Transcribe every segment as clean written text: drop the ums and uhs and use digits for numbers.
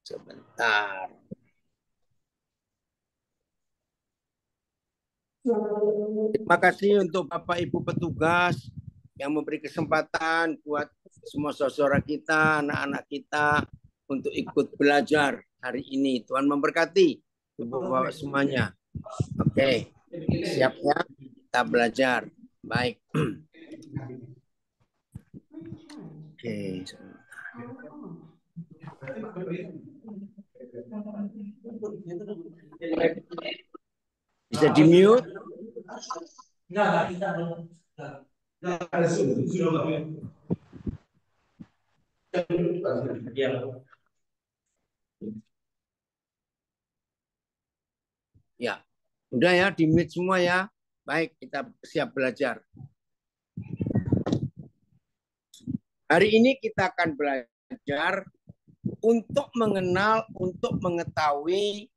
Sebentar. Terima kasih untuk Bapak Ibu petugas yang memberi kesempatan buat semua saudara kita, anak-anak kita untuk ikut belajar hari ini. Tuhan memberkati Bapak semuanya. Oke, siap ya? Kita belajar. Baik. Oke. Bisa di mute? Ya, udah ya, di mute semua ya. Baik, kita siap belajar. Hari ini kita akan belajar untuk mengenal, untuk mengetahui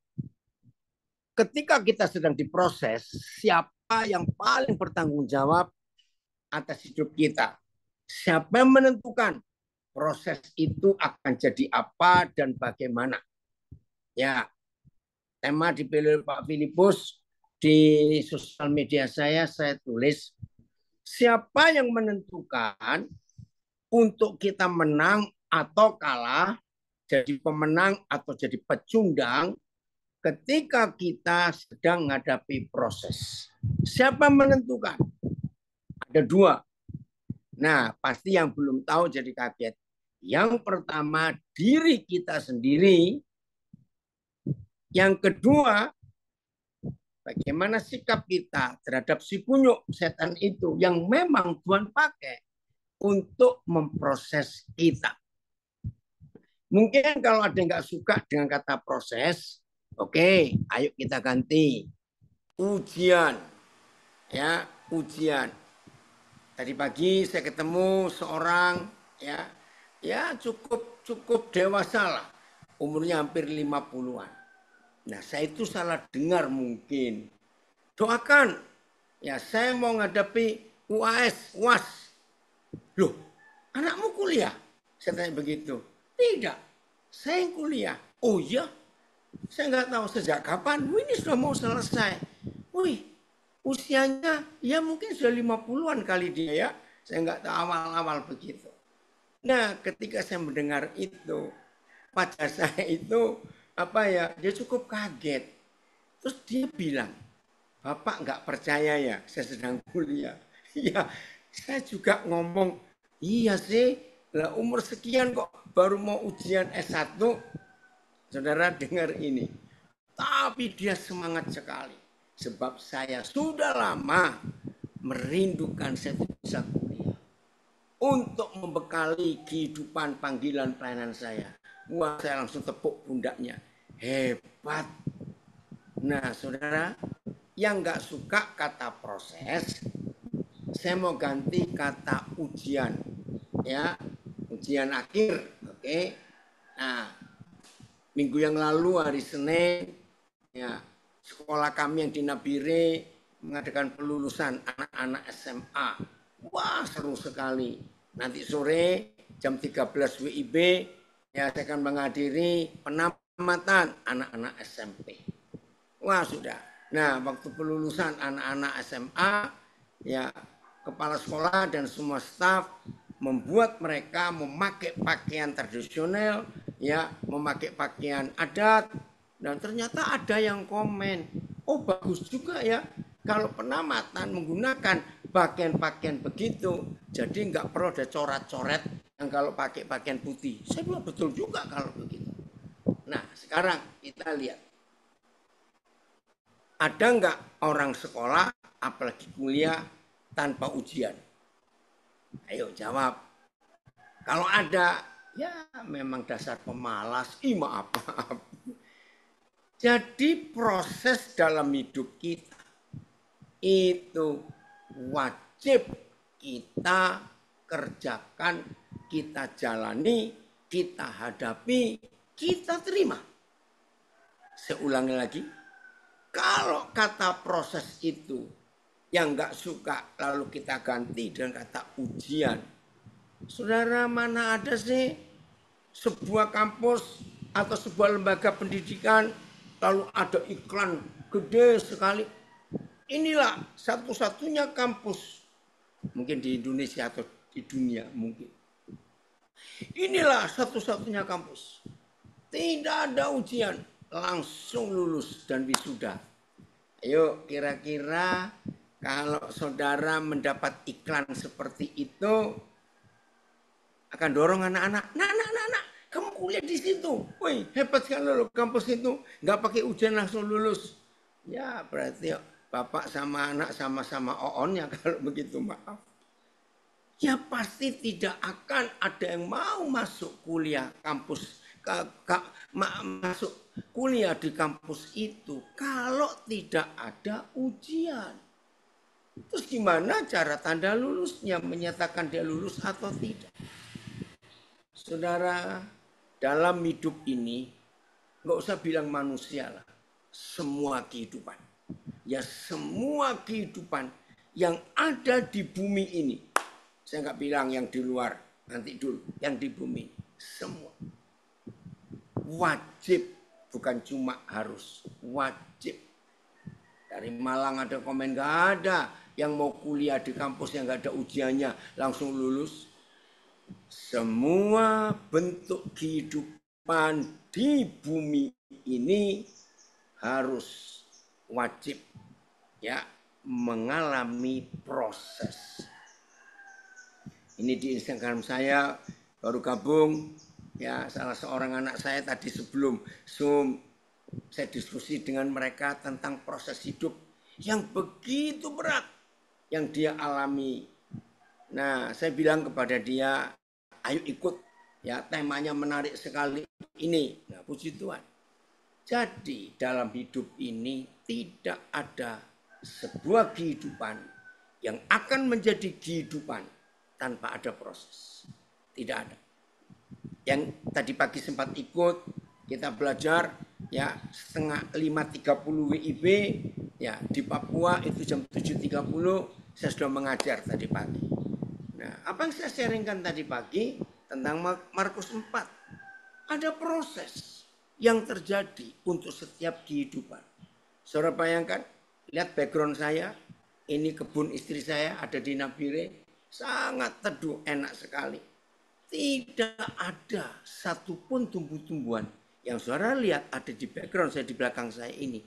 ketika kita sedang diproses, siapa yang paling bertanggung jawab atas hidup kita. Siapa yang menentukan proses itu akan jadi apa dan bagaimana. Ya, tema dipilih Pak Filipus di sosial media saya tulis, siapa yang menentukan untuk kita menang atau kalah, jadi pemenang atau jadi pecundang ketika kita sedang menghadapi proses. Siapa menentukan? Ada dua. Nah, pasti yang belum tahu jadi kaget. Yang pertama, diri kita sendiri. Yang kedua, bagaimana sikap kita terhadap si kunyuk setan itu yang memang Tuhan pakai untuk memproses kita. Mungkin kalau ada yang nggak suka dengan kata proses, oke, ayo kita ganti. Ujian. Ya, ujian. Tadi pagi saya ketemu seorang ya cukup dewasa lah. Umurnya hampir 50-an. Nah, saya itu salah dengar mungkin. Doakan. Ya, saya mau ngadepi UAS, UAS. Loh, anakmu kuliah? Saya tanya begitu. Tidak, saya yang kuliah. Oh iya? Saya nggak tahu sejak kapan. Ini sudah mau selesai. Wih, usianya ya mungkin sudah 50-an kali dia ya. Saya nggak tahu awal-awal begitu. Nah, ketika saya mendengar itu, pacar saya itu dia cukup kaget. Terus dia bilang, Bapak nggak percaya ya, saya sedang kuliah. Iya, saya juga ngomong, iya sih, lah umur sekian kok baru mau ujian S1. Saudara dengar ini. Tapi dia semangat sekali. Sebab saya sudah lama merindukan saya bisa kuliah. Untuk membekali kehidupan panggilan pelayanan saya. Wah, saya langsung tepuk pundaknya. Hebat. Nah, saudara, yang nggak suka kata proses, saya mau ganti kata ujian. Ya, ujian akhir. Oke. Nah, minggu yang lalu hari Senin, ya, sekolah kami yang di Nabire mengadakan pelulusan anak-anak SMA. Wah, seru sekali. Nanti sore jam 13 WIB ya saya akan menghadiri penamatan anak-anak SMP. Wah, sudah. Nah, waktu pelulusan anak-anak SMA, ya kepala sekolah dan semua staf membuat mereka memakai pakaian tradisional, ya, memakai pakaian adat, dan ternyata ada yang komen, oh bagus juga ya kalau penamatan menggunakan pakaian-pakaian begitu, jadi nggak perlu ada coret-coret yang kalau pakai pakaian putih. Saya bilang betul juga kalau begitu. Nah, sekarang kita lihat, ada nggak orang sekolah, apalagi kuliah, tanpa ujian? Ayo jawab. Kalau ada, ya memang dasar pemalas. Maaf. Jadi proses dalam hidup kita itu wajib kita kerjakan, kita jalani, kita hadapi, kita terima. Saya ulangi lagi. Kalau kata proses itu yang nggak suka lalu kita ganti dengan kata ujian. Saudara, mana ada sih sebuah kampus atau sebuah lembaga pendidikan, lalu ada iklan gede sekali. Inilah satu-satunya kampus, mungkin di Indonesia atau di dunia mungkin. Inilah satu-satunya kampus. Tidak ada ujian, langsung lulus dan wisuda. Ayo kira-kira kalau saudara mendapat iklan seperti itu, akan dorong anak-anak, nak, kamu kuliah di situ. Wih, hebat sekali loh kampus itu. Nggak pakai ujian langsung lulus. Ya berarti bapak sama anak sama-sama oonnya kalau begitu, maaf. Ya pasti tidak akan ada yang mau masuk kuliah kampus, masuk kuliah di kampus itu kalau tidak ada ujian. Terus gimana cara tanda lulusnya, menyatakan dia lulus atau tidak? Saudara, dalam hidup ini nggak usah bilang manusia lah, semua kehidupan, ya semua kehidupan yang ada di bumi ini. Saya nggak bilang yang di luar, nanti dulu. Yang di bumi, semua. Wajib, bukan cuma harus. Wajib. Dari Malang ada komen, nggak ada yang mau kuliah di kampus yang nggak ada ujiannya, langsung lulus. Semua bentuk kehidupan di bumi ini harus wajib ya mengalami proses. Ini di Instagram saya baru gabung ya, salah seorang anak saya tadi sebelum Zoom saya diskusi dengan mereka tentang proses hidup yang begitu berat yang dia alami. Nah, saya bilang kepada dia, ayo ikut ya, temanya menarik sekali ini. Nah, puji Tuhan. Jadi dalam hidup ini tidak ada sebuah kehidupan yang akan menjadi kehidupan tanpa ada proses. Tidak ada. Yang tadi pagi sempat ikut, kita belajar ya setengah 5.30 WIB ya di Papua itu jam 7.30 saya sudah mengajar tadi pagi. Nah, apa yang saya sharingkan tadi pagi tentang Markus 4. Ada proses yang terjadi untuk setiap kehidupan. Saudara bayangkan, lihat background saya, ini kebun istri saya ada di Nabire. Sangat teduh, enak sekali. Tidak ada satupun tumbuh-tumbuhan yang saudara lihat ada di background saya, di belakang saya ini,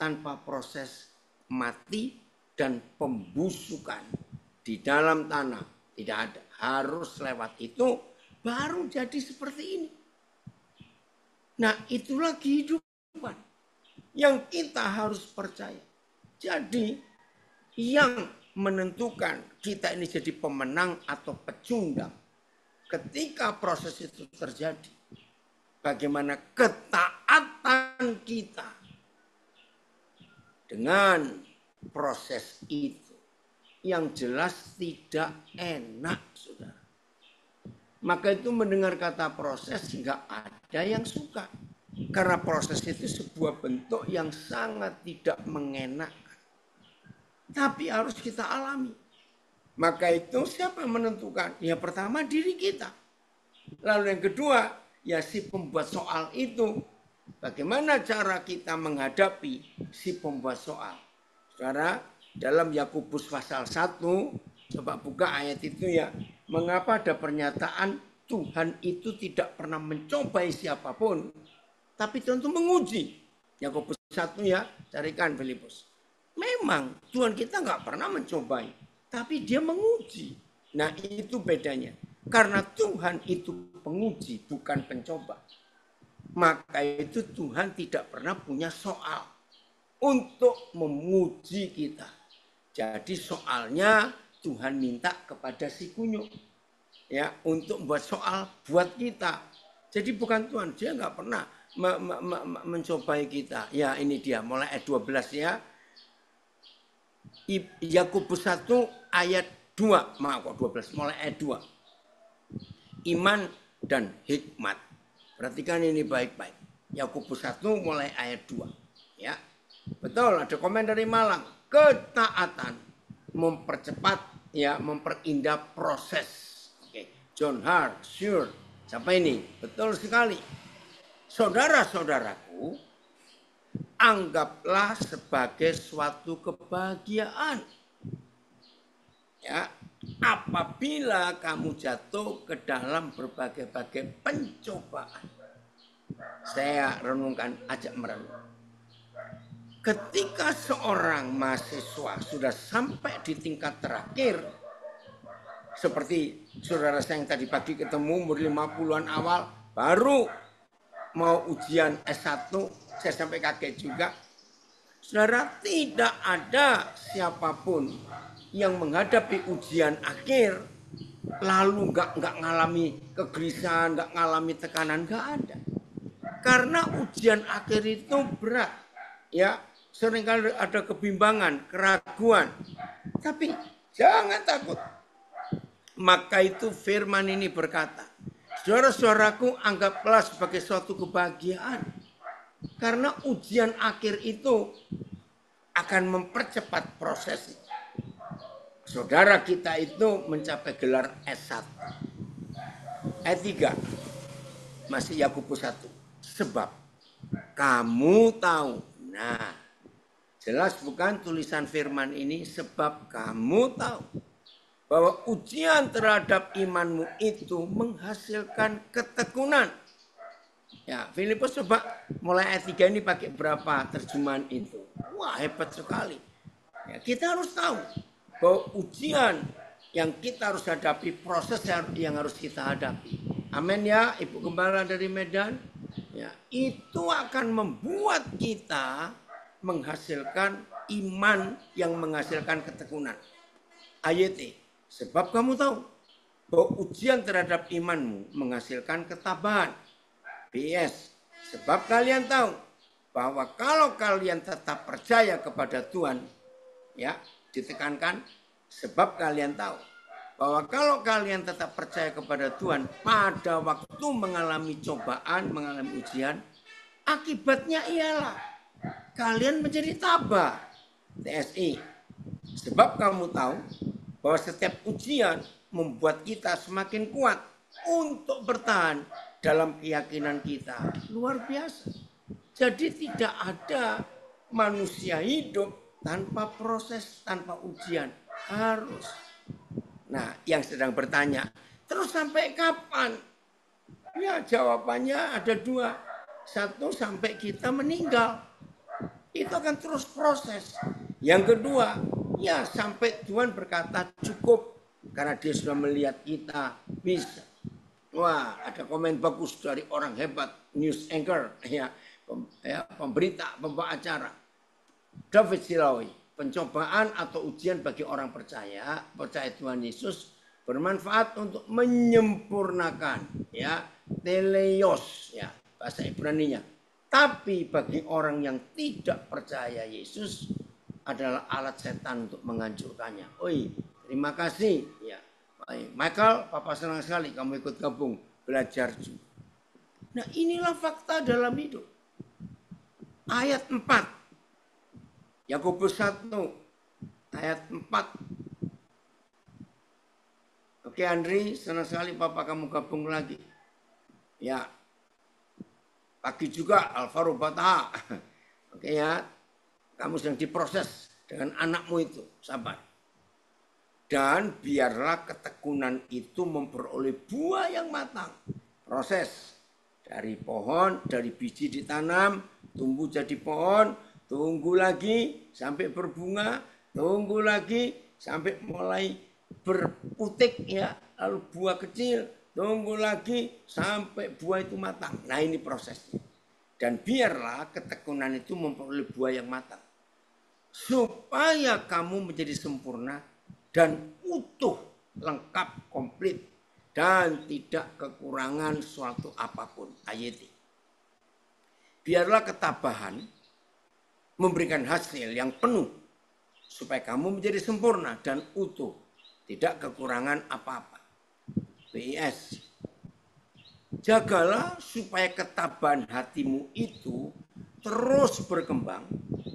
tanpa proses mati dan pembusukan di dalam tanah. Tidak ada. Harus lewat itu baru jadi seperti ini. Nah, itulah kehidupan yang kita harus percaya. Jadi yang menentukan kita ini jadi pemenang atau pecundang ketika proses itu terjadi, bagaimana ketaatan kita dengan proses itu yang jelas tidak enak, saudara. Maka itu mendengar kata proses nggak ada yang suka, karena proses itu sebuah bentuk yang sangat tidak mengenakan. Tapi harus kita alami. Maka itu siapa yang menentukan? Ya pertama diri kita. Lalu yang kedua, ya si pembuat soal itu. Bagaimana cara kita menghadapi si pembuat soal? Saudara, dalam Yakobus pasal 1, coba buka ayat itu ya. Mengapa ada pernyataan Tuhan itu tidak pernah mencobai siapapun, tapi tentu menguji. Yakobus 1 ya, carikan Filipus. Memang Tuhan kita nggak pernah mencobai, tapi dia menguji. Nah itu bedanya. Karena Tuhan itu penguji, bukan pencoba. Maka itu Tuhan tidak pernah punya soal untuk menguji kita. Jadi soalnya Tuhan minta kepada si kunyuk ya untuk buat soal buat kita. Jadi bukan Tuhan, dia nggak pernah mencobai kita. Ya ini dia, mulai ayat 12 ya. Yakobus 1 ayat 2, maaf kok 12, mulai ayat 2. Iman dan hikmat. Perhatikan ini baik-baik. Yakobus 1 mulai ayat 2. Ya. Betul, ada komen dari Malang. Ketaatan mempercepat ya, memperindah proses. Oke. John Hart, sure. Siapa ini? Betul sekali. Saudara-saudaraku, anggaplah sebagai suatu kebahagiaan. Ya, apabila kamu jatuh ke dalam berbagai-bagai pencobaan. Saya renungkan, ajak merenung. Ketika seorang mahasiswa sudah sampai di tingkat terakhir, seperti saudara saya yang tadi pagi ketemu umur 50-an awal, baru mau ujian S1, saya sampai kaget juga. Saudara, tidak ada siapapun yang menghadapi ujian akhir lalu nggak ngalami kegelisahan, nggak ngalami tekanan, nggak ada. Karena ujian akhir itu berat, ya. Seringkali ada kebimbangan, keraguan. Tapi jangan takut. Maka itu firman ini berkata, saudara-saudaraku, anggaplah sebagai suatu kebahagiaan. Karena ujian akhir itu akan mempercepat proses. Saudara kita itu mencapai gelar S1. Ayat 3. Masih Yakobus 1. Sebab kamu tahu. Nah, jelas bukan tulisan firman ini, sebab kamu tahu bahwa ujian terhadap imanmu itu menghasilkan ketekunan. Ya, Filipus coba mulai ayat 3 ini pakai berapa terjemahan itu. Wah, hebat sekali. Ya, kita harus tahu bahwa ujian yang kita harus hadapi, proses yang harus kita hadapi. Amin ya, Ibu Gembala dari Medan. Ya, itu akan membuat kita menghasilkan iman yang menghasilkan ketekunan. Ayat sebab kamu tahu bahwa ujian terhadap imanmu menghasilkan ketabahan. BS, sebab kalian tahu bahwa kalau kalian tetap percaya kepada Tuhan, ya, ditekankan, sebab kalian tahu bahwa kalau kalian tetap percaya kepada Tuhan pada waktu mengalami cobaan, mengalami ujian, akibatnya ialah kalian menjadi tabah. TSI, sebab kamu tahu bahwa setiap ujian membuat kita semakin kuat untuk bertahan dalam keyakinan kita. Luar biasa. Jadi tidak ada manusia hidup tanpa proses, tanpa ujian. Harus. Nah, yang sedang bertanya, terus sampai kapan? Ya, jawabannya ada dua. Satu, sampai kita meninggal. Itu akan terus proses. Yang kedua, ya sampai Tuhan berkata cukup. Karena dia sudah melihat kita bisa. Wah, ada komen bagus dari orang hebat, news anchor, ya, pemberita, pembawa acara. David Silawi, pencobaan atau ujian bagi orang percaya Tuhan Yesus bermanfaat untuk menyempurnakan, ya, teleios, ya, bahasa Ibraninya. Tapi bagi orang yang tidak percaya Yesus adalah alat setan untuk menghancurkannya. Oi, terima kasih, ya. Michael, Papa senang sekali kamu ikut gabung belajar juga. Nah, inilah fakta dalam hidup. Ayat 4. Yakobus 1 ayat 4. Oke Andri, senang sekali Papa kamu gabung lagi. Ya. Pagi juga Alvaro Bata. Oke ya. Kamu sedang diproses dengan anakmu itu, sabar. Dan biarlah ketekunan itu memperoleh buah yang matang. Proses dari pohon, dari biji ditanam, tumbuh jadi pohon, tunggu lagi sampai berbunga, tunggu lagi sampai mulai berputik, ya, lalu buah kecil, tunggu lagi sampai buah itu matang. Nah, ini prosesnya. Dan biarlah ketekunan itu memperoleh buah yang matang. Supaya kamu menjadi sempurna dan utuh, lengkap, komplit, dan tidak kekurangan suatu apapun. Ayat. Biarlah ketabahan memberikan hasil yang penuh supaya kamu menjadi sempurna dan utuh, tidak kekurangan apa-apa. BIS. Jagalah supaya ketabahan hatimu itu terus berkembang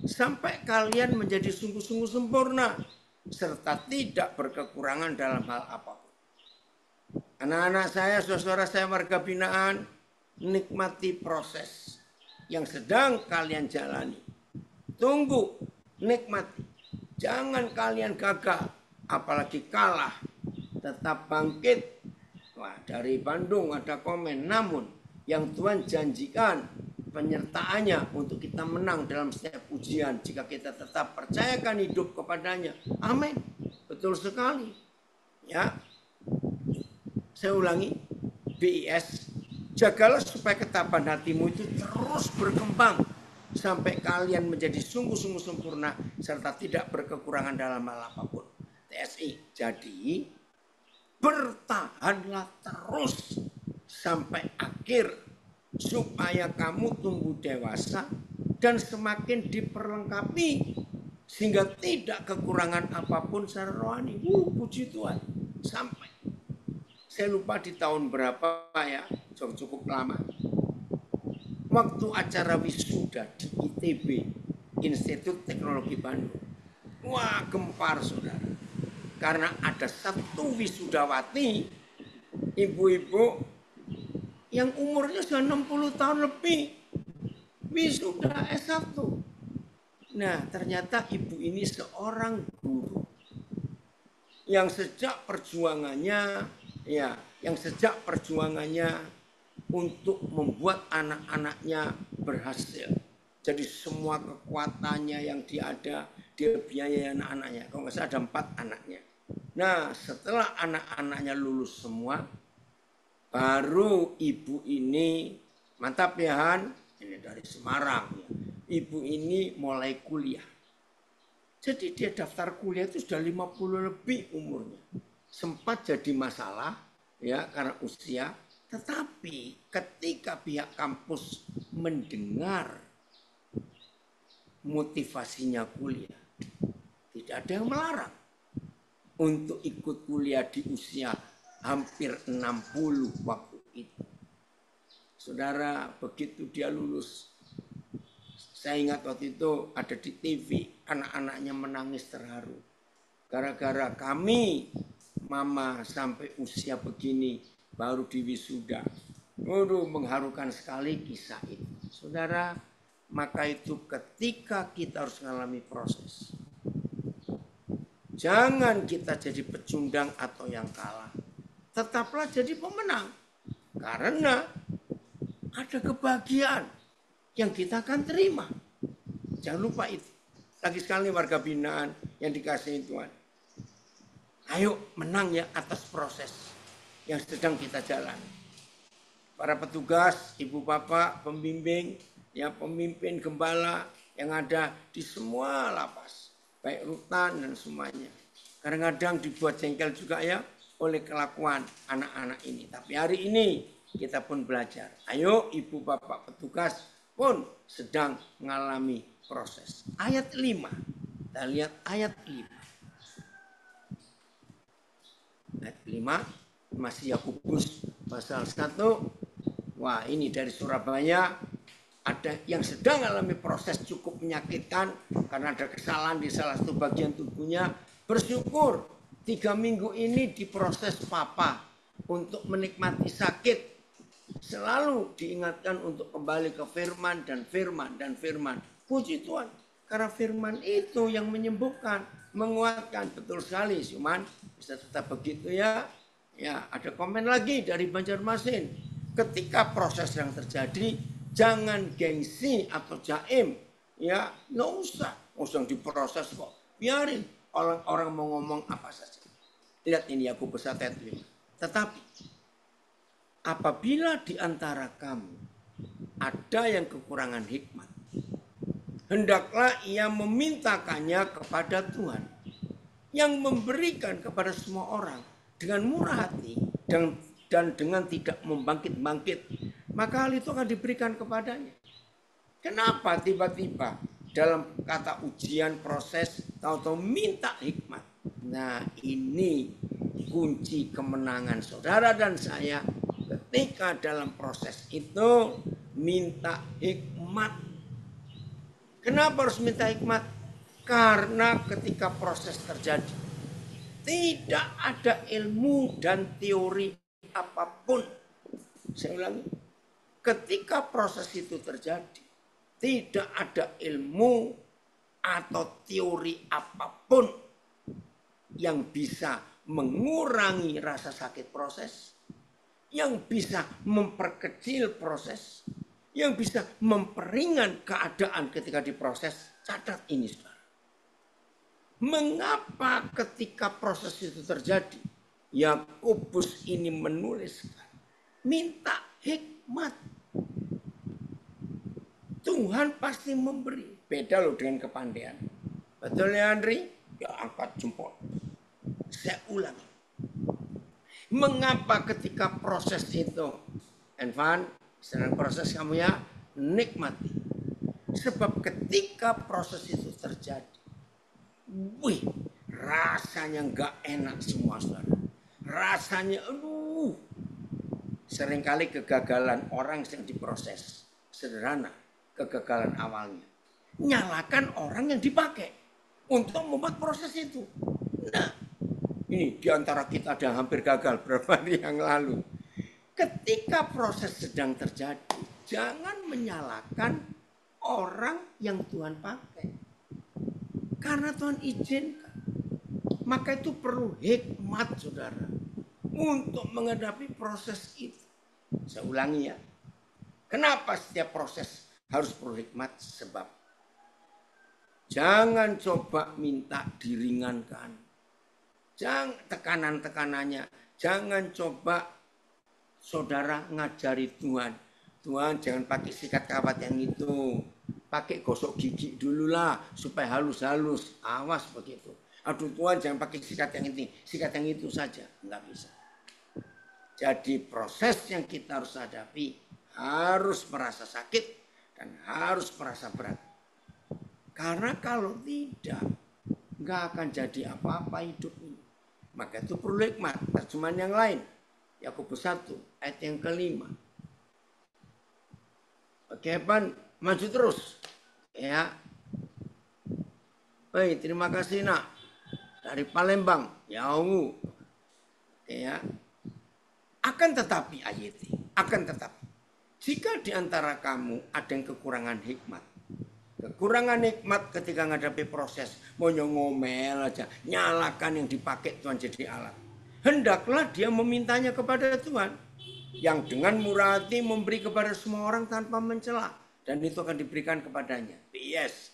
sampai kalian menjadi sungguh-sungguh sempurna serta tidak berkekurangan dalam hal apapun. Anak-anak saya, saudara saya warga binaan, nikmati proses yang sedang kalian jalani. Tunggu, nikmati. Jangan kalian gagal, apalagi kalah. Tetap bangkit. Wah, dari Bandung ada komen, namun yang Tuhan janjikan penyertaannya untuk kita menang dalam setiap ujian jika kita tetap percayakan hidup kepadanya. Amin. Betul sekali. Ya. Saya ulangi, BIS, jagalah supaya ketabahan hatimu itu terus berkembang sampai kalian menjadi sungguh-sungguh sempurna serta tidak berkekurangan dalam hal apapun. TSI. Jadi bertahanlah terus sampai akhir supaya kamu tumbuh dewasa dan semakin diperlengkapi sehingga tidak kekurangan apapun secara rohani. Puji Tuhan. Sampai saya lupa di tahun berapa ya, cukup lama. Waktu acara wisuda di ITB, Institut Teknologi Bandung. Wah, gempar saudara. Karena ada satu wisudawati, ibu-ibu yang umurnya sudah 60 tahun lebih. Wisuda S1. Nah, ternyata ibu ini seorang guru. Yang sejak perjuangannya untuk membuat anak-anaknya berhasil. Jadi semua kekuatannya yang dia biayai anak-anaknya. Kalau nggak salah ada 4 anaknya. Nah, setelah anak-anaknya lulus semua, baru ibu ini, mantap ya Han, ini dari Semarang. Ibu ini mulai kuliah. Jadi dia daftar kuliah itu sudah 50 lebih umurnya. Sempat jadi masalah ya karena usia, tetapi ketika pihak kampus mendengar motivasinya kuliah, tidak ada yang melarang untuk ikut kuliah di usia hampir 60 waktu itu. Saudara, begitu dia lulus, saya ingat waktu itu ada di TV, anak-anaknya menangis terharu. Gara-gara kami, mama sampai usia begini baru diwisuda. Waduh, mengharukan sekali kisah itu. Saudara, maka itu ketika kita harus mengalami proses. Jangan kita jadi pecundang atau yang kalah. Tetaplah jadi pemenang. Karena ada kebahagiaan yang kita akan terima. Jangan lupa itu. Lagi sekali warga binaan yang dikasihi Tuhan. Ayo menang ya atas proses yang sedang kita jalani. Para petugas, ibu bapak, pembimbing, ya pemimpin gembala yang ada di semua lapas. Baik rutan dan semuanya. Kadang-kadang dibuat jengkel juga ya oleh kelakuan anak-anak ini. Tapi hari ini kita pun belajar. Ayo ibu bapak petugas pun sedang mengalami proses. Ayat 5. Kita lihat ayat 5. Ayat 5 masih Yakobus pasal 1. Wah, ini dari Surabaya. Ada yang sedang mengalami proses cukup menyakitkan karena ada kesalahan di salah satu bagian tubuhnya. Bersyukur 3 minggu ini diproses papa untuk menikmati sakit. Selalu diingatkan untuk kembali ke firman dan firman dan firman. Puji Tuhan. Karena firman itu yang menyembuhkan, menguatkan. Betul sekali, Siuman. Bisa tetap begitu ya. Ya, ada komen lagi dari Banjarmasin. Ketika proses yang terjadi, jangan gengsi atau jaim. Ya, nggak usah. Usah diproses kok. Biarin orang-orang mau ngomong apa saja. Lihat ini Yakobus 1 ayat 5. Tetapi apabila di antara kamu ada yang kekurangan hikmat, hendaklah ia memintakannya kepada Tuhan yang memberikan kepada semua orang dengan murah hati dan dengan tidak membangkit-bangkit, maka hal itu akan diberikan kepadanya. Kenapa tiba-tiba dalam kata ujian proses tahu-tahu minta hikmat? Nah, ini kunci kemenangan saudara dan saya ketika dalam proses itu minta hikmat. Kenapa harus minta hikmat? Karena ketika proses terjadi tidak ada ilmu dan teori apapun. Saya ulangi, ketika proses itu terjadi, tidak ada ilmu atau teori apapun yang bisa mengurangi rasa sakit proses, yang bisa memperkecil proses, yang bisa memperingan keadaan ketika diproses. Catat ini, saudara. Mengapa ketika proses itu terjadi, Yakobus ini menuliskan, minta hikmat. Tuhan pasti memberi. Beda loh dengan kepandaian. Betul ya Andri? Ya angkat jempol. Saya ulangi. Mengapa ketika proses itu, Envan, sedang proses kamu ya, nikmati. Sebab ketika proses itu terjadi, wih, rasanya nggak enak semua, saudara. Rasanya, aduh. Seringkali kegagalan orang yang diproses. Sederhana, kegagalan awalnya. Nyalakan orang yang dipakai untuk membuat proses itu. Nah, ini diantara kita ada hampir gagal beberapa hari yang lalu. Ketika proses sedang terjadi, jangan menyalahkan orang yang Tuhan pakai. Karena Tuhan izinkan. Maka itu perlu hikmat, saudara, untuk menghadapi proses itu. Saya ulangi ya. Kenapa setiap proses harus perlu hikmat? Sebab jangan coba minta diringankan. Jangan tekanan-tekanannya. Jangan coba saudara ngajari Tuhan. Tuhan jangan pakai sikat kawat yang itu. Pakai gosok gigi dulu lah supaya halus-halus. Awas begitu. Aduh Tuhan jangan pakai sikat yang ini. Sikat yang itu saja. Enggak bisa. Jadi proses yang kita harus hadapi harus merasa sakit dan harus merasa berat. Karena kalau tidak, nggak akan jadi apa-apa hidup ini. Maka itu perlu hikmat. Terjemahan yang lain, Yakobus 1 ayat yang ke-5. Oke, Pan, maju terus. Ya. Baik, terima kasih nak. Dari Palembang, jauh. Ya. Akan tetapi ayat ini, akan tetapi jika di antara kamu ada yang kekurangan hikmat, kekurangan hikmat ketika menghadapi proses, mau ngomel aja, nyalakan yang dipakai Tuhan jadi alat. Hendaklah dia memintanya kepada Tuhan, yang dengan murah hati memberi kepada semua orang tanpa mencela, dan itu akan diberikan kepadanya. Yes,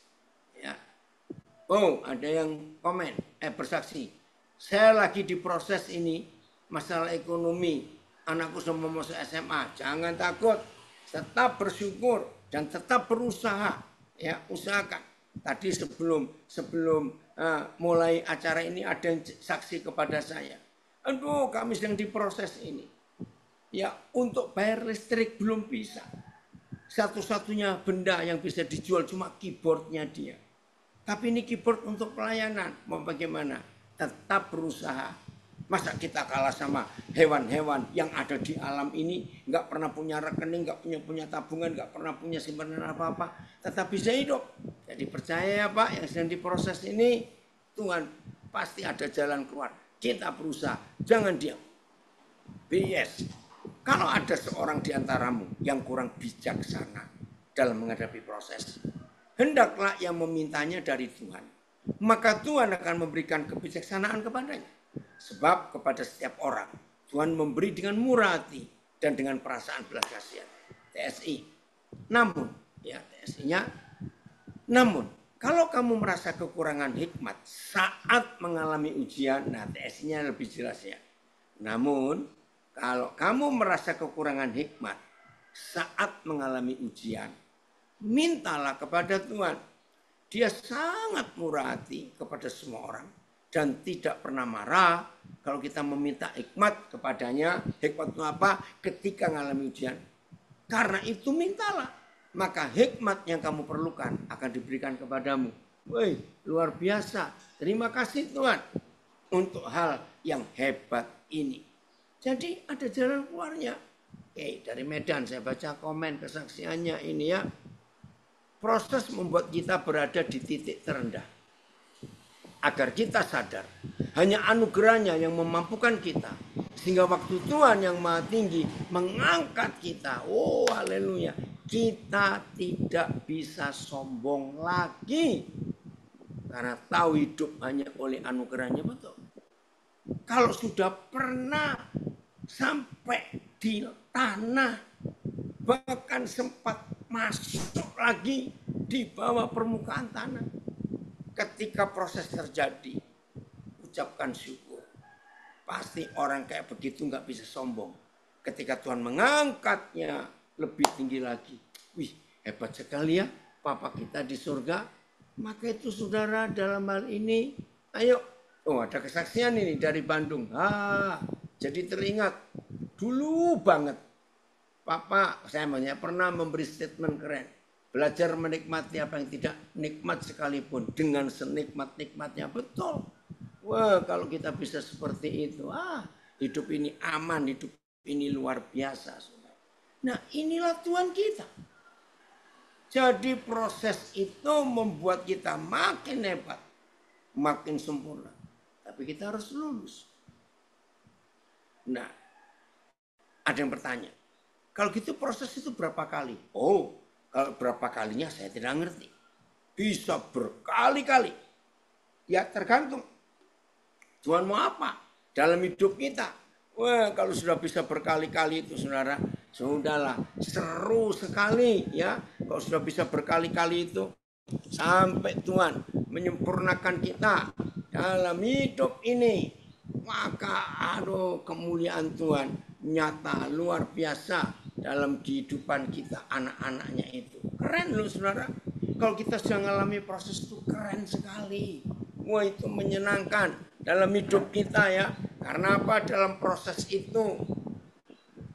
ya. Oh, ada yang komen, bersaksi. Saya lagi diproses ini, masalah ekonomi. Anakku semua masuk SMA. Jangan takut, tetap bersyukur dan tetap berusaha. Ya, usahakan. Tadi sebelum mulai acara ini ada yang saksi kepada saya. Aduh, kami sedang diproses ini. Ya, untuk bayar listrik belum bisa. Satu-satunya benda yang bisa dijual cuma keyboardnya dia. Tapi ini keyboard untuk pelayanan. Mau bagaimana? Tetap berusaha. Masa kita kalah sama hewan-hewan yang ada di alam ini, nggak pernah punya rekening, nggak punya tabungan, nggak pernah punya simpanan apa-apa, tetap bisa hidup. Jadi percaya ya Pak, yang sedang diproses ini Tuhan pasti ada jalan keluar. Kita berusaha, jangan diam. BS. Kalau ada seorang di antaramu yang kurang bijaksana dalam menghadapi proses, hendaklah yang memintanya dari Tuhan. Maka Tuhan akan memberikan kebijaksanaan kepadanya. Sebab kepada setiap orang Tuhan memberi dengan murah hati dan dengan perasaan belas kasihan. TSI. Namun, ya TSI-nya, namun kalau kamu merasa kekurangan hikmat saat mengalami ujian, nah TSI-nya lebih jelas ya. Namun, kalau kamu merasa kekurangan hikmat saat mengalami ujian, mintalah kepada Tuhan. Dia sangat murah hati kepada semua orang. Dan tidak pernah marah kalau kita meminta hikmat kepadanya. Hikmat itu apa? Ketika mengalami ujian. Karena itu mintalah. Maka hikmat yang kamu perlukan akan diberikan kepadamu. Woi, luar biasa. Terima kasih Tuhan. Untuk hal yang hebat ini. Jadi ada jalan keluarnya. Oke, dari Medan saya baca komen kesaksiannya ini ya. Proses membuat kita berada di titik terendah. agar kita sadar hanya anugerahnya yang memampukan kita, sehingga waktu Tuhan yang Maha Tinggi mengangkat kita, oh haleluya, kita tidak bisa sombong lagi karena tahu hidup hanya oleh anugerahnya. Betul. Kalau sudah pernah sampai di tanah, bahkan sempat masuk lagi di bawah permukaan tanah, ketika proses terjadi, ucapkan syukur. Pasti orang kayak begitu nggak bisa sombong. Ketika Tuhan mengangkatnya lebih tinggi lagi, wih hebat sekali ya Papa kita di surga. Maka itu saudara dalam hal ini, ayo, oh ada kesaksian ini dari Bandung. Jadi teringat dulu banget Papa saya pernah memberi statement keren. Belajar menikmati apa yang tidak nikmat sekalipun dengan senikmat-nikmatnya. Betul. Wah, kalau kita bisa seperti itu, hidup ini aman, hidup ini luar biasa. Nah, inilah Tuhan kita. Jadi proses itu membuat kita makin hebat, makin sempurna. Tapi kita harus lulus. Nah, ada yang bertanya, kalau gitu proses itu berapa kali? Oh, kalau berapa kalinya saya tidak ngerti. Bisa berkali-kali. Ya tergantung. Tuhan mau apa dalam hidup kita. Wah, kalau sudah bisa berkali-kali itu saudara, sudahlah seru sekali ya. Kalau sudah bisa berkali-kali itu sampai Tuhan menyempurnakan kita dalam hidup ini, maka kemuliaan Tuhan nyata luar biasa dalam kehidupan kita, anak-anaknya itu. Keren loh saudara. Kalau kita sudah mengalami proses itu keren sekali. Wah, itu menyenangkan dalam hidup kita ya. Karena apa? Dalam proses itu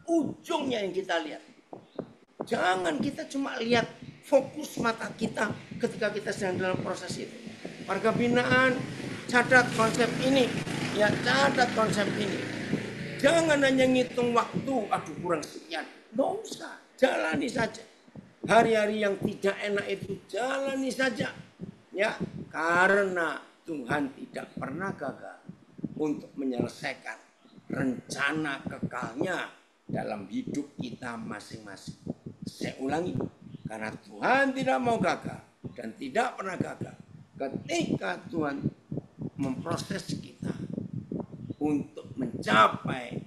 ujungnya yang kita lihat. Jangan kita cuma lihat fokus mata kita ketika kita sedang dalam proses itu. Warga binaan, catat konsep ini. Ya, catat konsep ini. Jangan hanya ngitung waktu, aduh kurang sekian. Nggak usah, jalani saja. Hari-hari yang tidak enak itu jalani saja. Ya, karena Tuhan tidak pernah gagal untuk menyelesaikan rencana kekalnya dalam hidup kita masing-masing. Saya ulangi, karena Tuhan tidak mau gagal dan tidak pernah gagal. Ketika Tuhan memproses kita untuk mencapai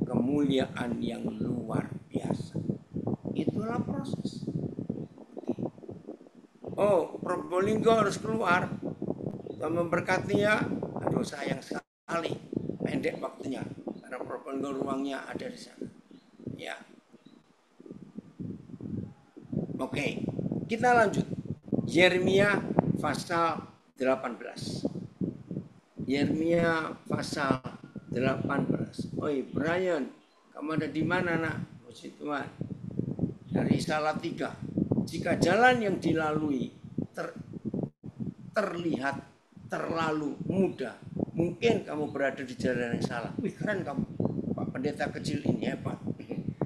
kemuliaan yang luar biasa. Itulah proses. Oh, Probolinggo harus keluar. Tuhan memberkati ya. Aduh sayang sekali. Pendek waktunya. Karena Probolinggo ruangnya ada di sana. Ya. Oke. Kita lanjut. Yeremia pasal 18. Yeremia pasal 18. Oi Brian, kamu ada di mana nak? Puji Tuhan. Dari Salatiga. Jika jalan yang dilalui terlihat terlalu mudah, mungkin kamu berada di jalan yang salah. Wih keren kamu, Pak Pendeta kecil ini hebat.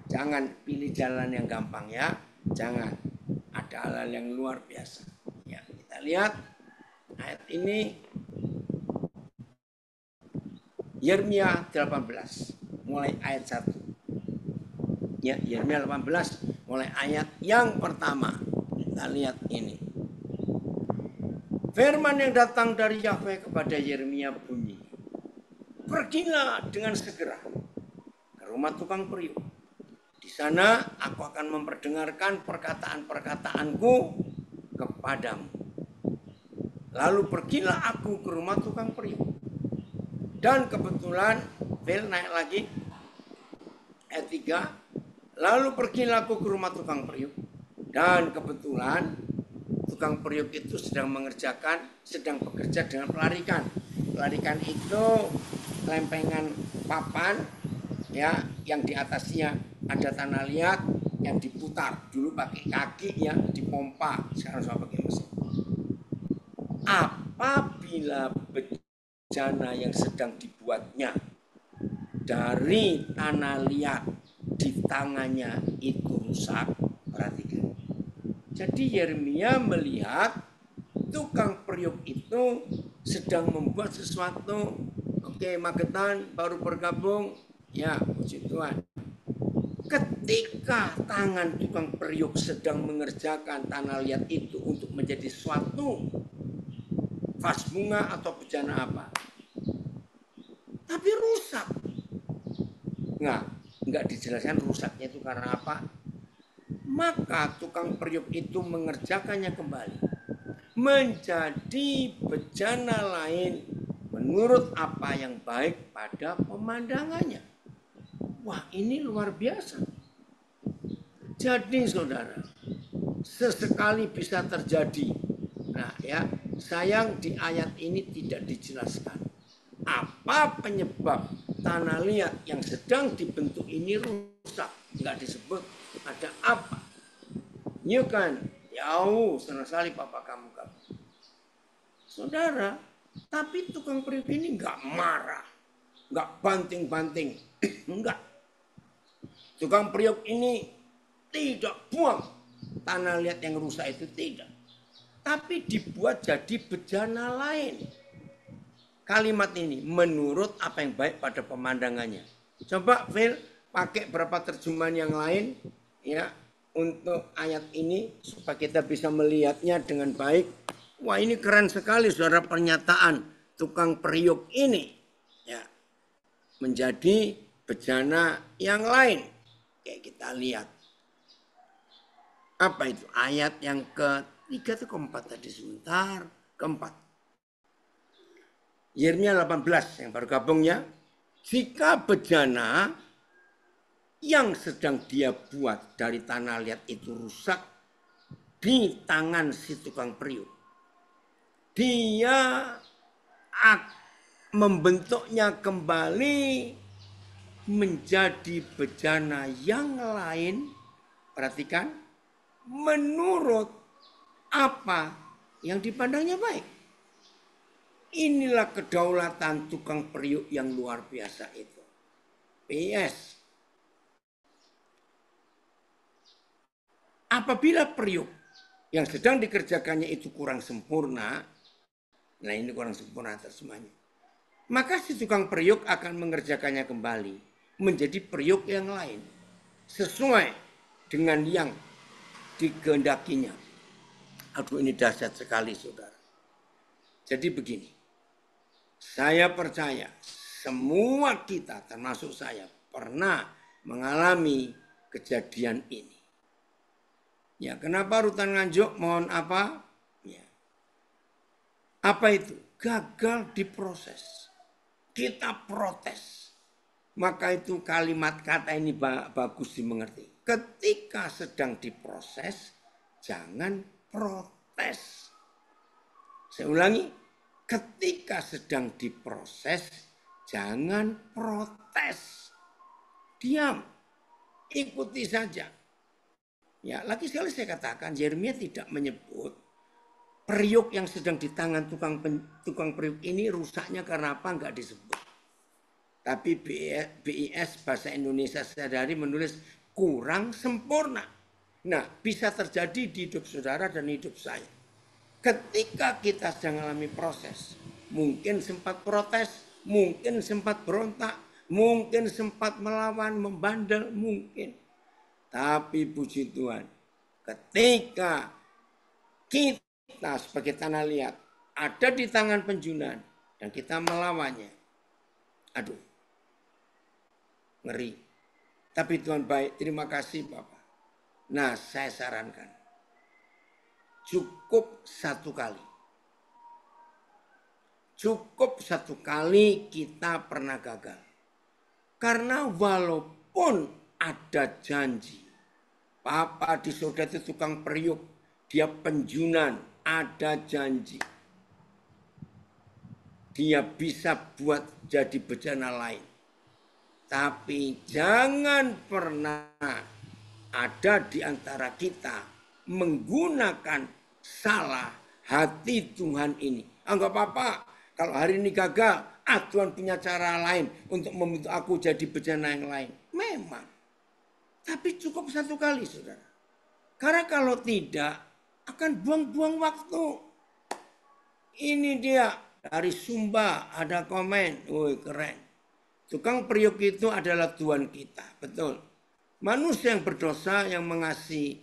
Jangan pilih jalan yang gampang ya. Jangan. Ada hal yang luar biasa. Ya, kita lihat ayat ini. Yeremia 18 mulai ayat 1. Ya, Yeremia 18 mulai ayat yang pertama. Kita lihat ini. Firman yang datang dari Yahweh kepada Yeremia bunyi, pergilah dengan segera ke rumah tukang periuk. Di sana aku akan memperdengarkan perkataan-perkataanku kepadamu. Lalu pergilah aku ke rumah tukang periuk. Dan kebetulan, Phil naik lagi, ayat 3. Lalu pergilah aku ke rumah tukang periuk. Dan kebetulan, tukang periuk itu sedang bekerja dengan pelarikan. Pelarikan itu lempengan papan, ya, yang di atasnya ada tanah liat, yang diputar. Dulu pakai kaki, ya, dipompa. Sekarang sudah pakai mesin. Apabila bejana yang sedang dibuatnya dari tanah liat di tangannya itu rusak, perhatikan. Jadi Yeremia melihat tukang periuk itu sedang membuat sesuatu, oke, Magetan baru bergabung, ya puji Tuhan. Ketika tangan tukang periuk sedang mengerjakan tanah liat itu untuk menjadi suatu vas bunga atau bejana apa, tapi rusak. Nggak dijelaskan rusaknya itu karena apa. Maka tukang periuk itu mengerjakannya kembali menjadi bejana lain menurut apa yang baik pada pemandangannya. Wah, ini luar biasa. Jadi saudara, sesekali bisa terjadi. Nah ya, sayang di ayat ini tidak dijelaskan apa penyebab tanah liat yang sedang dibentuk ini rusak. Nggak disebut ada apa. Ya kan, jauh senang sekali papa kamu. Saudara, tapi tukang periuk ini nggak marah, nggak banting-banting, enggak. Tukang periuk ini tidak buang tanah liat yang rusak itu, tidak. Tapi dibuat jadi bejana lain. Kalimat ini menurut apa yang baik pada pemandangannya. Coba Phil pakai berapa terjemahan yang lain ya untuk ayat ini supaya kita bisa melihatnya dengan baik. Wah, ini keren sekali saudara, pernyataan tukang periuk ini ya menjadi bejana yang lain. Kayak kita lihat. Apa itu? Ayat yang ketiga atau keempat tadi, sebentar. Keempat. Yeremia 18 yang baru gabungnya. Jika bejana yang sedang dia buat dari tanah liat itu rusak di tangan si tukang periuk, dia membentuknya kembali menjadi bejana yang lain. Perhatikan, menurut apa yang dipandangnya baik. Inilah kedaulatan tukang periuk yang luar biasa itu. PS. Apabila periuk yang sedang dikerjakannya itu kurang sempurna, nah ini kurang sempurna terjemahnya, maka si tukang periuk akan mengerjakannya kembali menjadi periuk yang lain sesuai dengan yang dikehendakinya. Aduh, ini dahsyat sekali saudara. Jadi begini, saya percaya semua kita termasuk saya pernah mengalami kejadian ini. Ya, kenapa Rutan Nganjuk mohon apa? Ya. Apa itu? Gagal diproses. Kita protes. Maka itu kalimat kata ini bagus dimengerti. Ketika sedang diproses, jangan protes. Saya ulangi, ketika sedang diproses, jangan protes. Diam, ikuti saja. Ya, lagi sekali saya katakan, Yeremia tidak menyebut periuk yang sedang di tangan tukang periuk ini rusaknya karena apa, enggak disebut. Tapi BIS bahasa Indonesia sehari-hari menulis kurang sempurna. Nah, bisa terjadi di hidup saudara dan hidup saya. Ketika kita sedang mengalami proses, mungkin sempat protes, mungkin sempat berontak, mungkin sempat melawan, membandel, mungkin. Tapi puji Tuhan, ketika kita sebagai tanah liat ada di tangan penjunan dan kita melawannya, aduh, ngeri. Tapi Tuhan baik, terima kasih Bapak. Nah, saya sarankan, cukup satu kali. Cukup satu kali kita pernah gagal. Karena walaupun ada janji, Papa di surga itu tukang periuk, dia penjunan, ada janji. Dia bisa buat jadi bejana lain. Tapi jangan pernah ada di antara kita menggunakan salah hati Tuhan ini. Anggap apa? Kalau hari ini gagal, Tuhan punya cara lain untuk membentuk aku jadi bejana yang lain. Memang. Tapi cukup satu kali saudara. Karena kalau tidak akan buang-buang waktu. Ini dia Dari Sumba ada komen, woi keren. Tukang periuk itu adalah Tuhan kita, betul. Manusia yang berdosa yang mengasihi,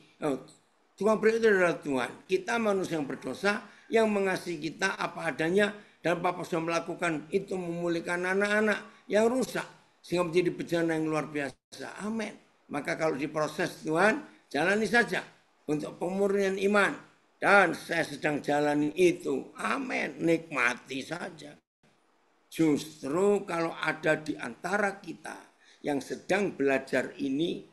tukang periuk itu adalah Tuhan. Kita manusia yang berdosa yang mengasihi kita apa adanya dan Bapak sudah melakukan itu memulihkan anak-anak yang rusak sehingga menjadi bejana yang luar biasa. Amin. Maka kalau diproses Tuhan, jalani saja untuk pemurnian iman. Dan saya sedang jalani itu. Amin. Nikmati saja. Justru kalau ada di antara kita yang sedang belajar ini,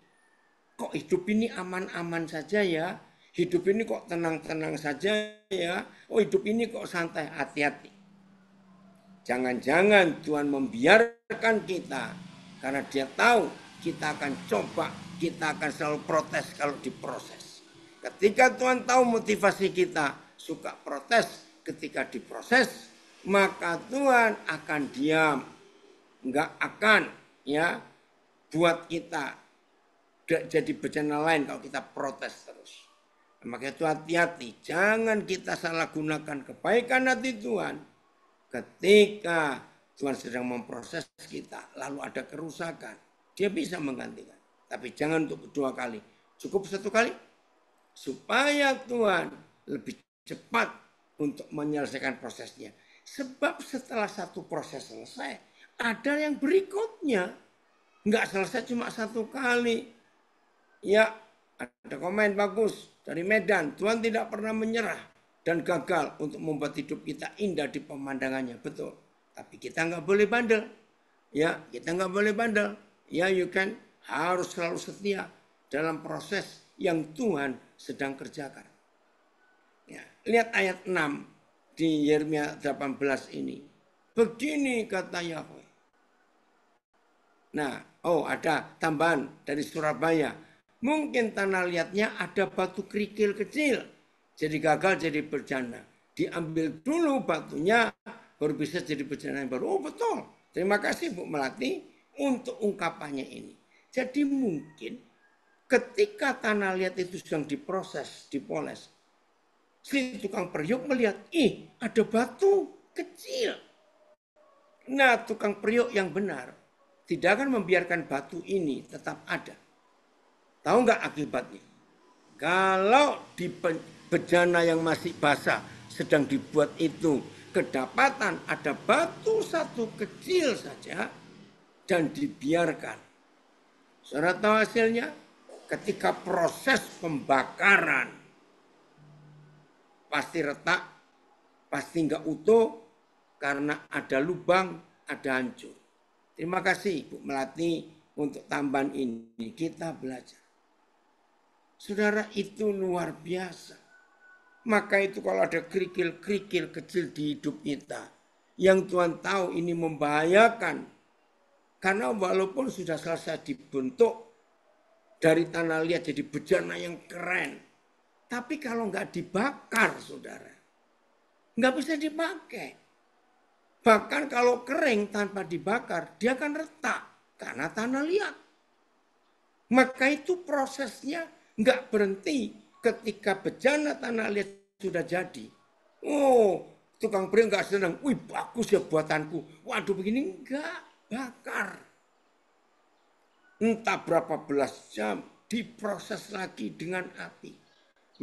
kok hidup ini aman-aman saja ya? Hidup ini kok tenang-tenang saja ya? Oh hidup ini kok santai, hati-hati. Jangan-jangan Tuhan membiarkan kita karena dia tahu kita akan coba, kita akan selalu protes kalau diproses. Ketika Tuhan tahu motivasi kita suka protes ketika diproses, maka Tuhan akan diam, nggak akan ya buat kita jadi bencana lain kalau kita protes terus. Maka itu hati-hati, jangan kita salah gunakan kebaikan hati Tuhan ketika Tuhan sedang memproses kita, lalu ada kerusakan, dia bisa menggantikan. Tapi jangan untuk kedua kali, cukup satu kali supaya Tuhan lebih cepat untuk menyelesaikan prosesnya. Sebab setelah satu proses selesai, ada yang berikutnya. Nggak selesai cuma satu kali. Ya, ada komen bagus dari Medan. Tuhan tidak pernah menyerah dan gagal untuk membuat hidup kita indah di pemandangannya. Betul. Tapi kita nggak boleh bandel. Ya, kita nggak boleh bandel. Ya, you can harus selalu setia dalam proses yang Tuhan sedang kerjakan. Ya, lihat ayat 6 di Yeremia 18 ini. Begini kata Yahweh. Nah, ada tambahan dari Surabaya. Mungkin tanah liatnya ada batu kerikil kecil. Jadi gagal jadi berjana. Diambil dulu batunya baru bisa jadi berjana yang baru. Oh betul. Terima kasih Bu Melati untuk ungkapannya ini. Jadi mungkin ketika tanah liat itu sedang diproses, dipoles, si tukang periuk melihat, ada batu kecil. Nah tukang periuk yang benar tidak akan membiarkan batu ini tetap ada. Tahu nggak akibatnya? Kalau di bejana yang masih basah sedang dibuat itu kedapatan ada batu satu kecil saja dan dibiarkan. Saudara tahu hasilnya? Ketika proses pembakaran pasti retak, pasti nggak utuh karena ada lubang, ada hancur. Terima kasih Bu Melati untuk tambahan ini. Kita belajar. Saudara itu luar biasa. Maka itu kalau ada kerikil-kerikil kecil di hidup kita, yang Tuhan tahu ini membahayakan. Karena walaupun sudah selesai dibentuk dari tanah liat jadi bejana yang keren. Tapi kalau nggak dibakar saudara, nggak bisa dipakai. Bahkan kalau kering tanpa dibakar, dia akan retak karena tanah liat. Maka itu prosesnya nggak berhenti ketika bejana tanah liat sudah jadi. Oh, tukang periuk nggak senang. Wih bagus ya buatanku. Waduh begini enggak. Bakar. Entah berapa belas jam diproses lagi dengan api.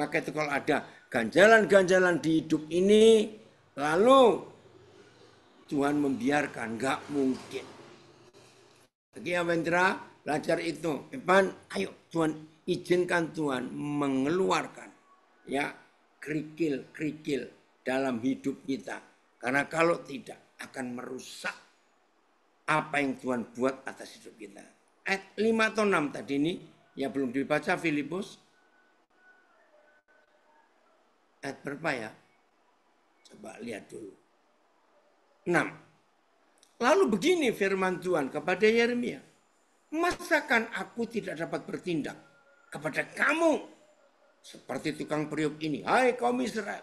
Maka itu kalau ada ganjalan-ganjalan di hidup ini, lalu Tuhan membiarkan, nggak mungkin. Bagi Wendra belajar itu, Evan, ayo Tuhan izinkan Tuhan mengeluarkan ya kerikil-kerikil dalam hidup kita. Karena kalau tidak akan merusak apa yang Tuhan buat atas hidup kita. Ayat 5 atau 6 tadi ini yang belum dibaca Filipus. Ayat berapa ya? Coba lihat dulu. 6. Lalu begini firman Tuhan kepada Yeremia. Masakan aku tidak dapat bertindak kepada kamu seperti tukang periuk ini. Hai kaum Israel.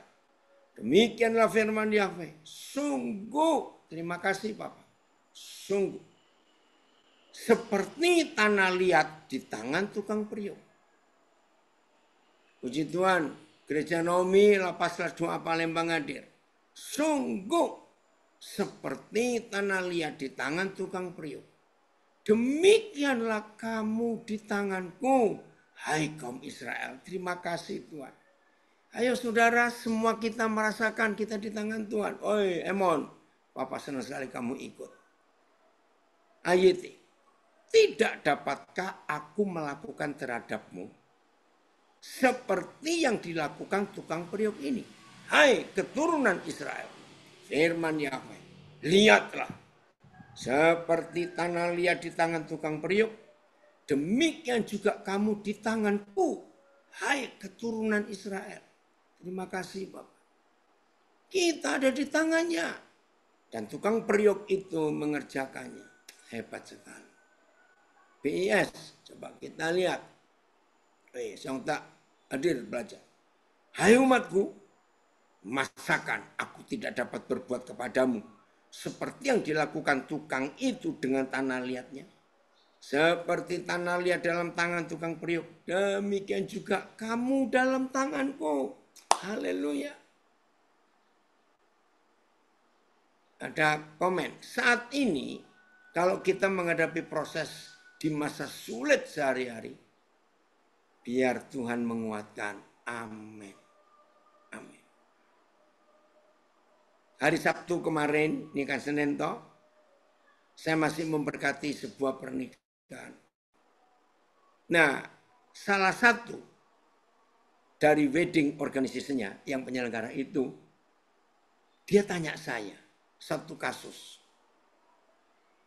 Demikianlah firman Yahweh. Sungguh, terima kasih Bapak. Sungguh seperti tanah liat di tangan tukang periuk. Puji Tuhan, Gereja Naomi Lapaslah Doa Palembang hadir. Sungguh seperti tanah liat di tangan tukang periuk. Demikianlah kamu di tanganku, hai kaum Israel. Terima kasih Tuhan. Ayo saudara, semua kita merasakan kita di tangan Tuhan. Oi Emon, Papa senang sekali kamu ikut. Ayat, tidak dapatkah aku melakukan terhadapmu seperti yang dilakukan tukang periuk ini? Hai keturunan Israel, firman Yahweh, lihatlah, seperti tanah liat di tangan tukang periuk, demikian juga kamu di tanganku, hai keturunan Israel. Terima kasih Bapak. Kita ada di tangannya. Dan tukang periuk itu mengerjakannya. Hebat sekali. BIS, coba kita lihat. Yang tak hadir belajar. Hai umatku, masakan aku tidak dapat berbuat kepadamu seperti yang dilakukan tukang itu dengan tanah liatnya. Seperti tanah liat dalam tangan tukang periuk, demikian juga kamu dalam tanganku. Haleluya. Ada komen, saat ini kalau kita menghadapi proses di masa sulit sehari-hari, biar Tuhan menguatkan. Amin. Amin. Hari Sabtu kemarin, ini kan Senin toh, saya masih memberkati sebuah pernikahan. Nah, salah satu dari wedding organisasinya yang penyelenggara itu, dia tanya saya satu kasus.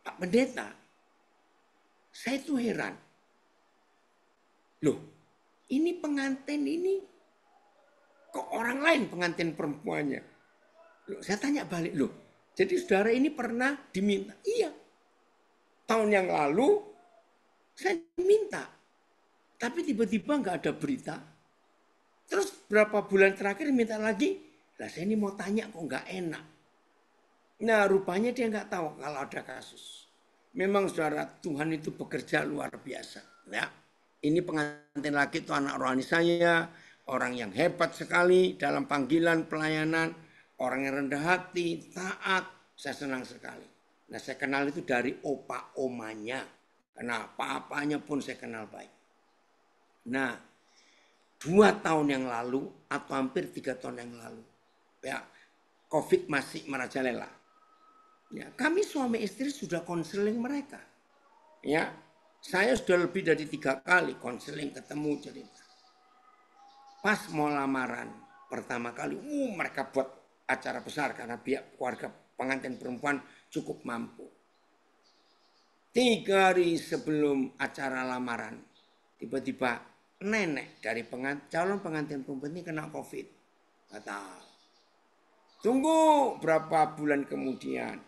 Pak Pendeta, saya itu heran. Loh, ini pengantin ini kok orang lain pengantin perempuannya? Loh, saya tanya balik, loh, jadi saudara ini pernah diminta? Iya. Tahun yang lalu saya minta. Tapi tiba-tiba nggak ada berita. Terus berapa bulan terakhir minta lagi. Lah saya ini mau tanya kok nggak enak. Nah rupanya dia nggak tahu kalau ada kasus. Memang saudara, Tuhan itu bekerja luar biasa. Ya, ini pengantin laki itu anak rohani saya. Orang yang hebat sekali dalam panggilan pelayanan. Orang yang rendah hati, taat. Saya senang sekali. Nah saya kenal itu dari opa-omanya. Karena apa-apanya pun saya kenal baik. Nah 2 tahun yang lalu atau hampir 3 tahun yang lalu. Ya, COVID masih merajalela. Ya, kami suami istri sudah konseling mereka. Ya, saya sudah lebih dari 3 kali konseling ketemu cerita. Pas mau lamaran pertama kali, mereka buat acara besar karena pihak keluarga pengantin perempuan cukup mampu. 3 hari sebelum acara lamaran, tiba-tiba nenek dari calon pengantin perempuan ini kena COVID. Kata, tunggu berapa bulan kemudian.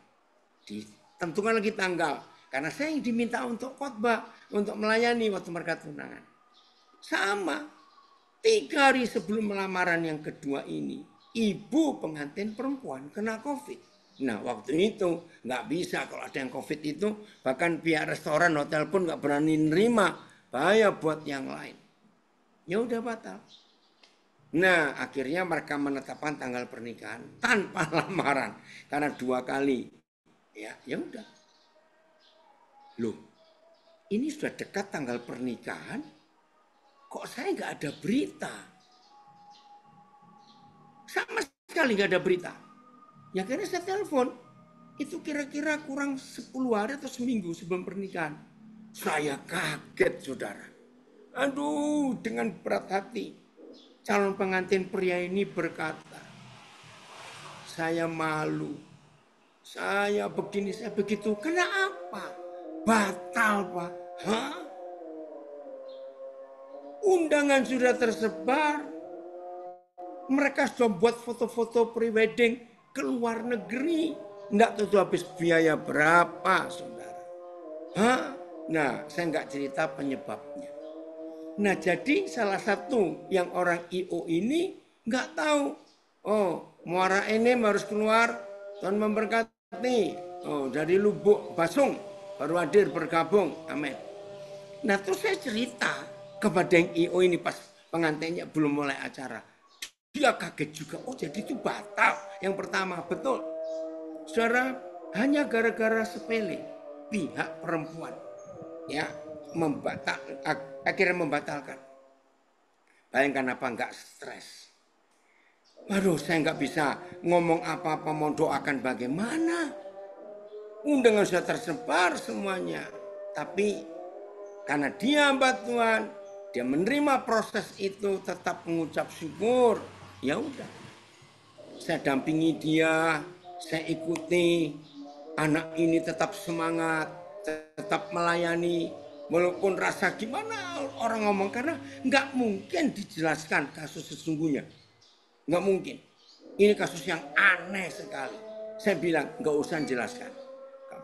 Ditentukan lagi tanggal. Karena saya yang diminta untuk khotbah, untuk melayani waktu mereka tunangan. Sama. 3 hari sebelum lamaran yang kedua ini, ibu pengantin perempuan kena COVID. Nah waktu itu nggak bisa kalau ada yang COVID itu, bahkan pihak restoran, hotel pun nggak berani nerima, bahaya buat yang lain. Ya udah batal. Nah akhirnya mereka menetapkan tanggal pernikahan tanpa lamaran karena 2 kali. Ya udah. Loh, ini sudah dekat tanggal pernikahan, kok saya nggak ada berita? Sama sekali nggak ada berita. Ya akhirnya saya telepon. Itu kira-kira kurang 10 hari atau seminggu sebelum pernikahan. Saya kaget saudara. Aduh, dengan berat hati. Calon pengantin pria ini berkata, saya malu. Saya begini, saya begitu. Kenapa? Batal, Pak. Hah? Undangan sudah tersebar. Mereka sudah buat foto-foto pre-wedding ke luar negeri. Nggak tahu habis biaya berapa, saudara. Hah? Nah, saya nggak cerita penyebabnya. Nah, jadi salah satu yang orang IO ini nggak tahu. Oh, Muara Enim harus keluar. Tuhan memberkati. Oh, dari Lubuk Basung baru hadir bergabung. Amin. Nah, terus saya cerita kepada yang IO ini pas pengantinnya belum mulai acara. Dia kaget juga. Oh, jadi itu batal. Yang pertama, betul. Saudara, hanya gara-gara sepele pihak perempuan ya akhirnya membatalkan. Bayangkan apa enggak stres. Waduh, saya nggak bisa ngomong apa-apa, mau doakan bagaimana. Undangan sudah tersebar semuanya. Tapi karena dia hamba Tuhan, dia menerima proses itu, tetap mengucap syukur. Ya udah, saya dampingi dia, saya ikuti. Anak ini tetap semangat, tetap melayani. Walaupun rasa gimana orang ngomong, karena nggak mungkin dijelaskan kasus sesungguhnya. Nggak mungkin. Ini kasus yang aneh sekali. Saya bilang nggak usah jelaskan.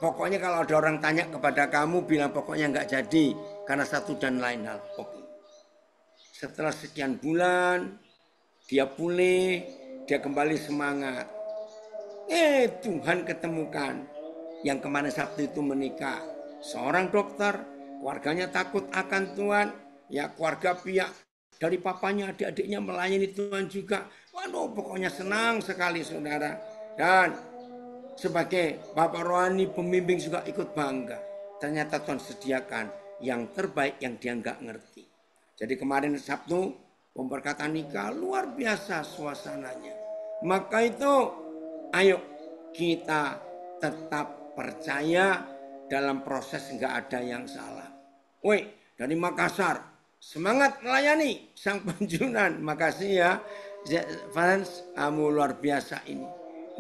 Pokoknya kalau ada orang tanya kepada kamu, bilang pokoknya nggak jadi karena satu dan lain hal. Oke. Setelah sekian bulan, dia pulih, dia kembali semangat. Tuhan ketemukan yang kemarin Sabtu itu menikah. Seorang dokter, keluarganya takut akan Tuhan. Ya keluarga pihak dari papanya, adik-adiknya melayani Tuhan juga. Waduh, pokoknya senang sekali saudara. Dan sebagai bapak rohani, pembimbing juga ikut bangga. Ternyata Tuhan sediakan yang terbaik yang dia nggak ngerti. Jadi kemarin Sabtu, pemberkatan nikah luar biasa suasananya. Maka itu, ayo kita tetap percaya dalam proses nggak ada yang salah. Woi, dari Makassar, semangat melayani sang penjunan. Makasih ya, Frans, kamu luar biasa ini.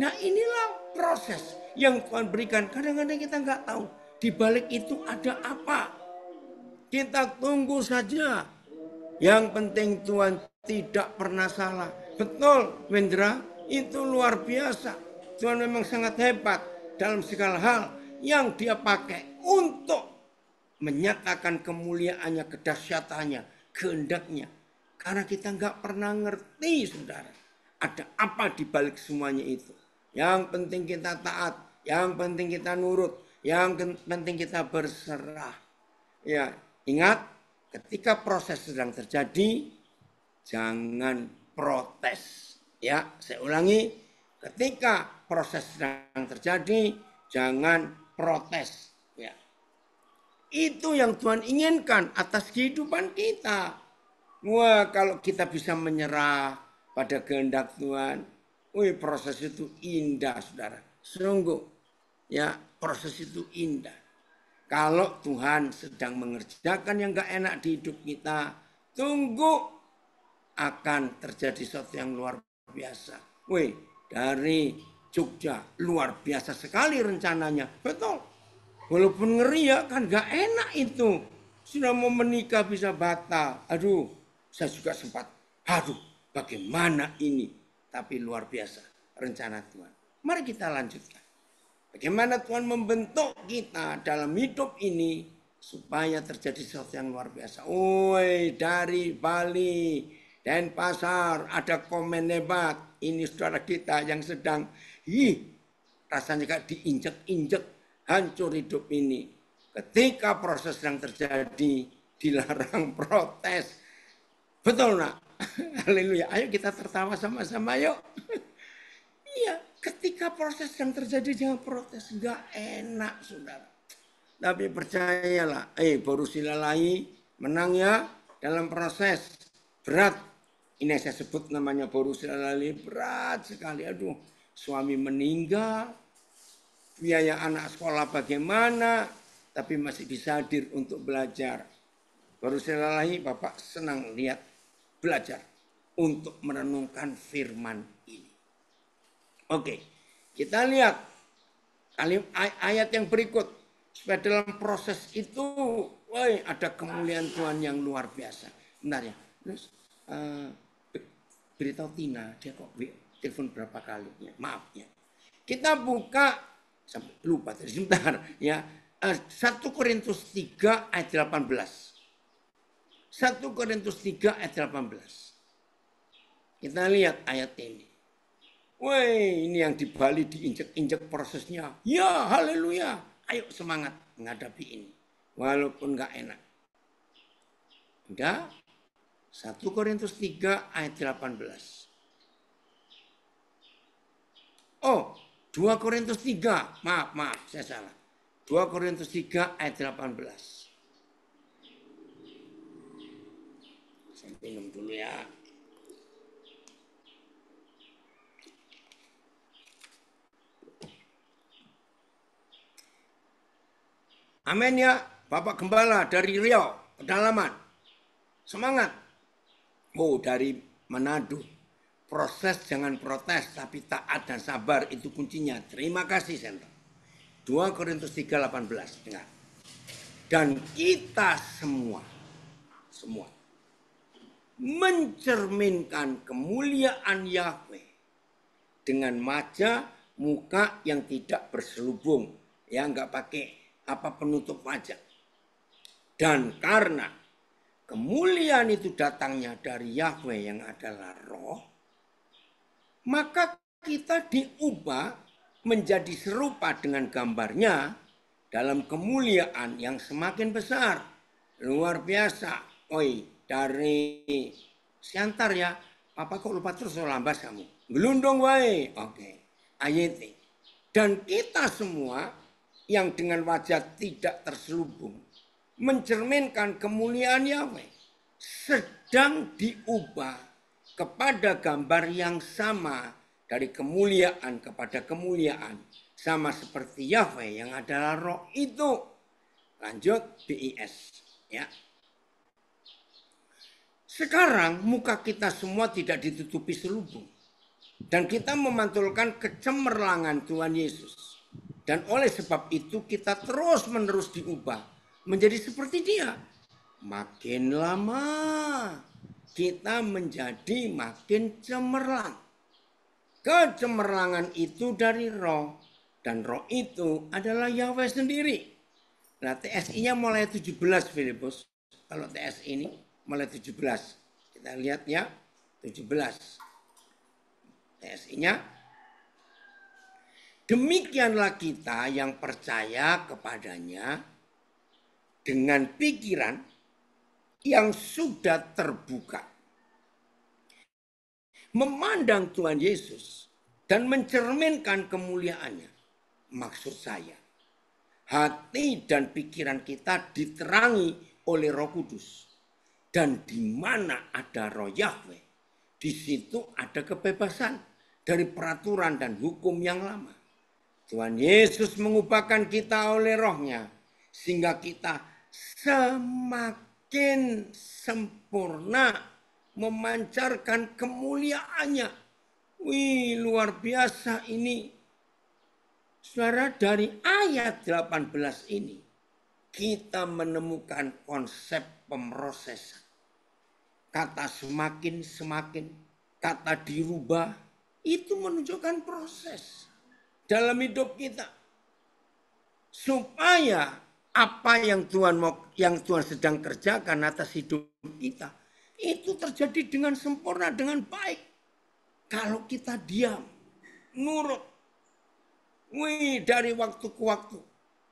Nah inilah proses yang Tuhan berikan. Kadang-kadang kita nggak tahu di balik itu ada apa. Kita tunggu saja. Yang penting Tuhan tidak pernah salah. Betul, Wendra, itu luar biasa. Tuhan memang sangat hebat dalam segala hal yang dia pakai untuk menyatakan kemuliaannya, kedahsyatannya, kehendaknya. Karena kita nggak pernah ngerti, saudara, ada apa di balik semuanya itu. Yang penting kita taat, yang penting kita nurut, yang penting kita berserah. Ya, ingat, ketika proses sedang terjadi, jangan protes. Ya, saya ulangi, ketika proses sedang terjadi, jangan protes. Ya, itu yang Tuhan inginkan atas kehidupan kita. Wah, kalau kita bisa menyerah pada kehendak Tuhan, wih, proses itu indah, saudara. Sungguh, ya, proses itu indah. Kalau Tuhan sedang mengerjakan yang gak enak di hidup kita, tunggu akan terjadi sesuatu yang luar biasa. Wih, dari Jogja luar biasa sekali rencananya. Betul. Walaupun ngeri ya kan gak enak itu. Sudah mau menikah bisa batal. Aduh, saya juga sempat. Aduh, bagaimana ini? Tapi luar biasa rencana Tuhan. Mari kita lanjutkan. Bagaimana Tuhan membentuk kita dalam hidup ini supaya terjadi sesuatu yang luar biasa. Woi, dari Bali, Denpasar ada komen hebat. Ini saudara kita yang sedang rasanya kayak diinjek-injek, hancur hidup ini. Ketika proses yang terjadi, dilarang protes. Betul nak? Haleluya. Ayo kita tertawa sama-sama yuk. Iya, ketika proses yang terjadi jangan protes, nggak enak saudara. Tapi percayalah, baru silalahi menang ya dalam proses berat. Ini saya sebut namanya baru silalahi, berat sekali. Aduh, suami meninggal, biaya anak sekolah bagaimana, tapi masih bisa hadir untuk belajar. Baru silalahi, Bapak senang lihat belajar untuk merenungkan firman ini. Oke, kita lihat ayat yang berikut. Supaya dalam proses itu, ada kemuliaan Tuhan yang luar biasa. Bentar ya, terus beritahu Tina, dia kok telepon berapa kali? Ya, maaf ya. Kita buka, sampai lupa tadi sebentar ya. 1 Korintus 3 ayat 18. 1 Korintus 3 ayat 18. Kita lihat ayat ini. Woi, ini yang di Bali diinjek-injek prosesnya. Ya, haleluya. Ayo semangat menghadapi ini. Walaupun gak enak. Udah? 1 Korintus 3 ayat 18. Oh, 2 Korintus 3, maaf, saya salah. 2 Korintus 3 ayat 18. Saya minum dulu ya. Amin ya, Bapak Gembala dari Riau, pedalaman. Semangat. Oh, dari Manado. Proses jangan protes, tapi taat dan sabar itu kuncinya. Terima kasih, Sento. 2 Korintus 3:18. Dengar. Dan kita semua mencerminkan kemuliaan Yahweh dengan wajah muka yang tidak berselubung, ya, nggak pakai penutup wajah. Dan karena kemuliaan itu datangnya dari Yahweh yang adalah Roh, maka kita diubah menjadi serupa dengan gambarnya dalam kemuliaan yang semakin besar. Luar biasa. Oi, dari Siantar ya. Papa kok lupa terus lambas kamu. Gelundung wae. Oke. Ayat. Dan kita semua yang dengan wajah tidak terselubung mencerminkan kemuliaan Yahweh sedang diubah kepada gambar yang sama dari kemuliaan kepada kemuliaan, sama seperti Yahweh yang adalah Roh itu. Lanjut BIS ya. Sekarang muka kita semua tidak ditutupi selubung dan kita memantulkan kecemerlangan Tuhan Yesus. Dan oleh sebab itu kita terus-menerus diubah menjadi seperti Dia. Makin lama kita menjadi makin cemerlang. Kecemerlangan itu dari Roh, dan Roh itu adalah Yahweh sendiri. Nah, TSI-nya mulai 17 Filipus. Kalau TSI ini mulai 17. Kita lihat ya, 17. TSI-nya. Demikianlah kita yang percaya kepadanya dengan pikiran yang sudah terbuka. Memandang Tuhan Yesus dan mencerminkan kemuliaannya. Maksud saya, hati dan pikiran kita diterangi oleh Roh Kudus. Dan di mana ada Roh Yahweh, di situ ada kebebasan dari peraturan dan hukum yang lama. Tuhan Yesus mengubahkan kita oleh Roh-Nya sehingga kita semakin sempurna memancarkan kemuliaannya. Wih, luar biasa ini. Saudara, dari ayat 18 ini kita menemukan konsep pemrosesan. Kata semakin, kata dirubah, itu menunjukkan proses dalam hidup kita. Supaya apa yang Tuhan sedang kerjakan atas hidup kita, itu terjadi dengan sempurna, dengan baik. Kalau kita diam, nurut, dari waktu ke waktu.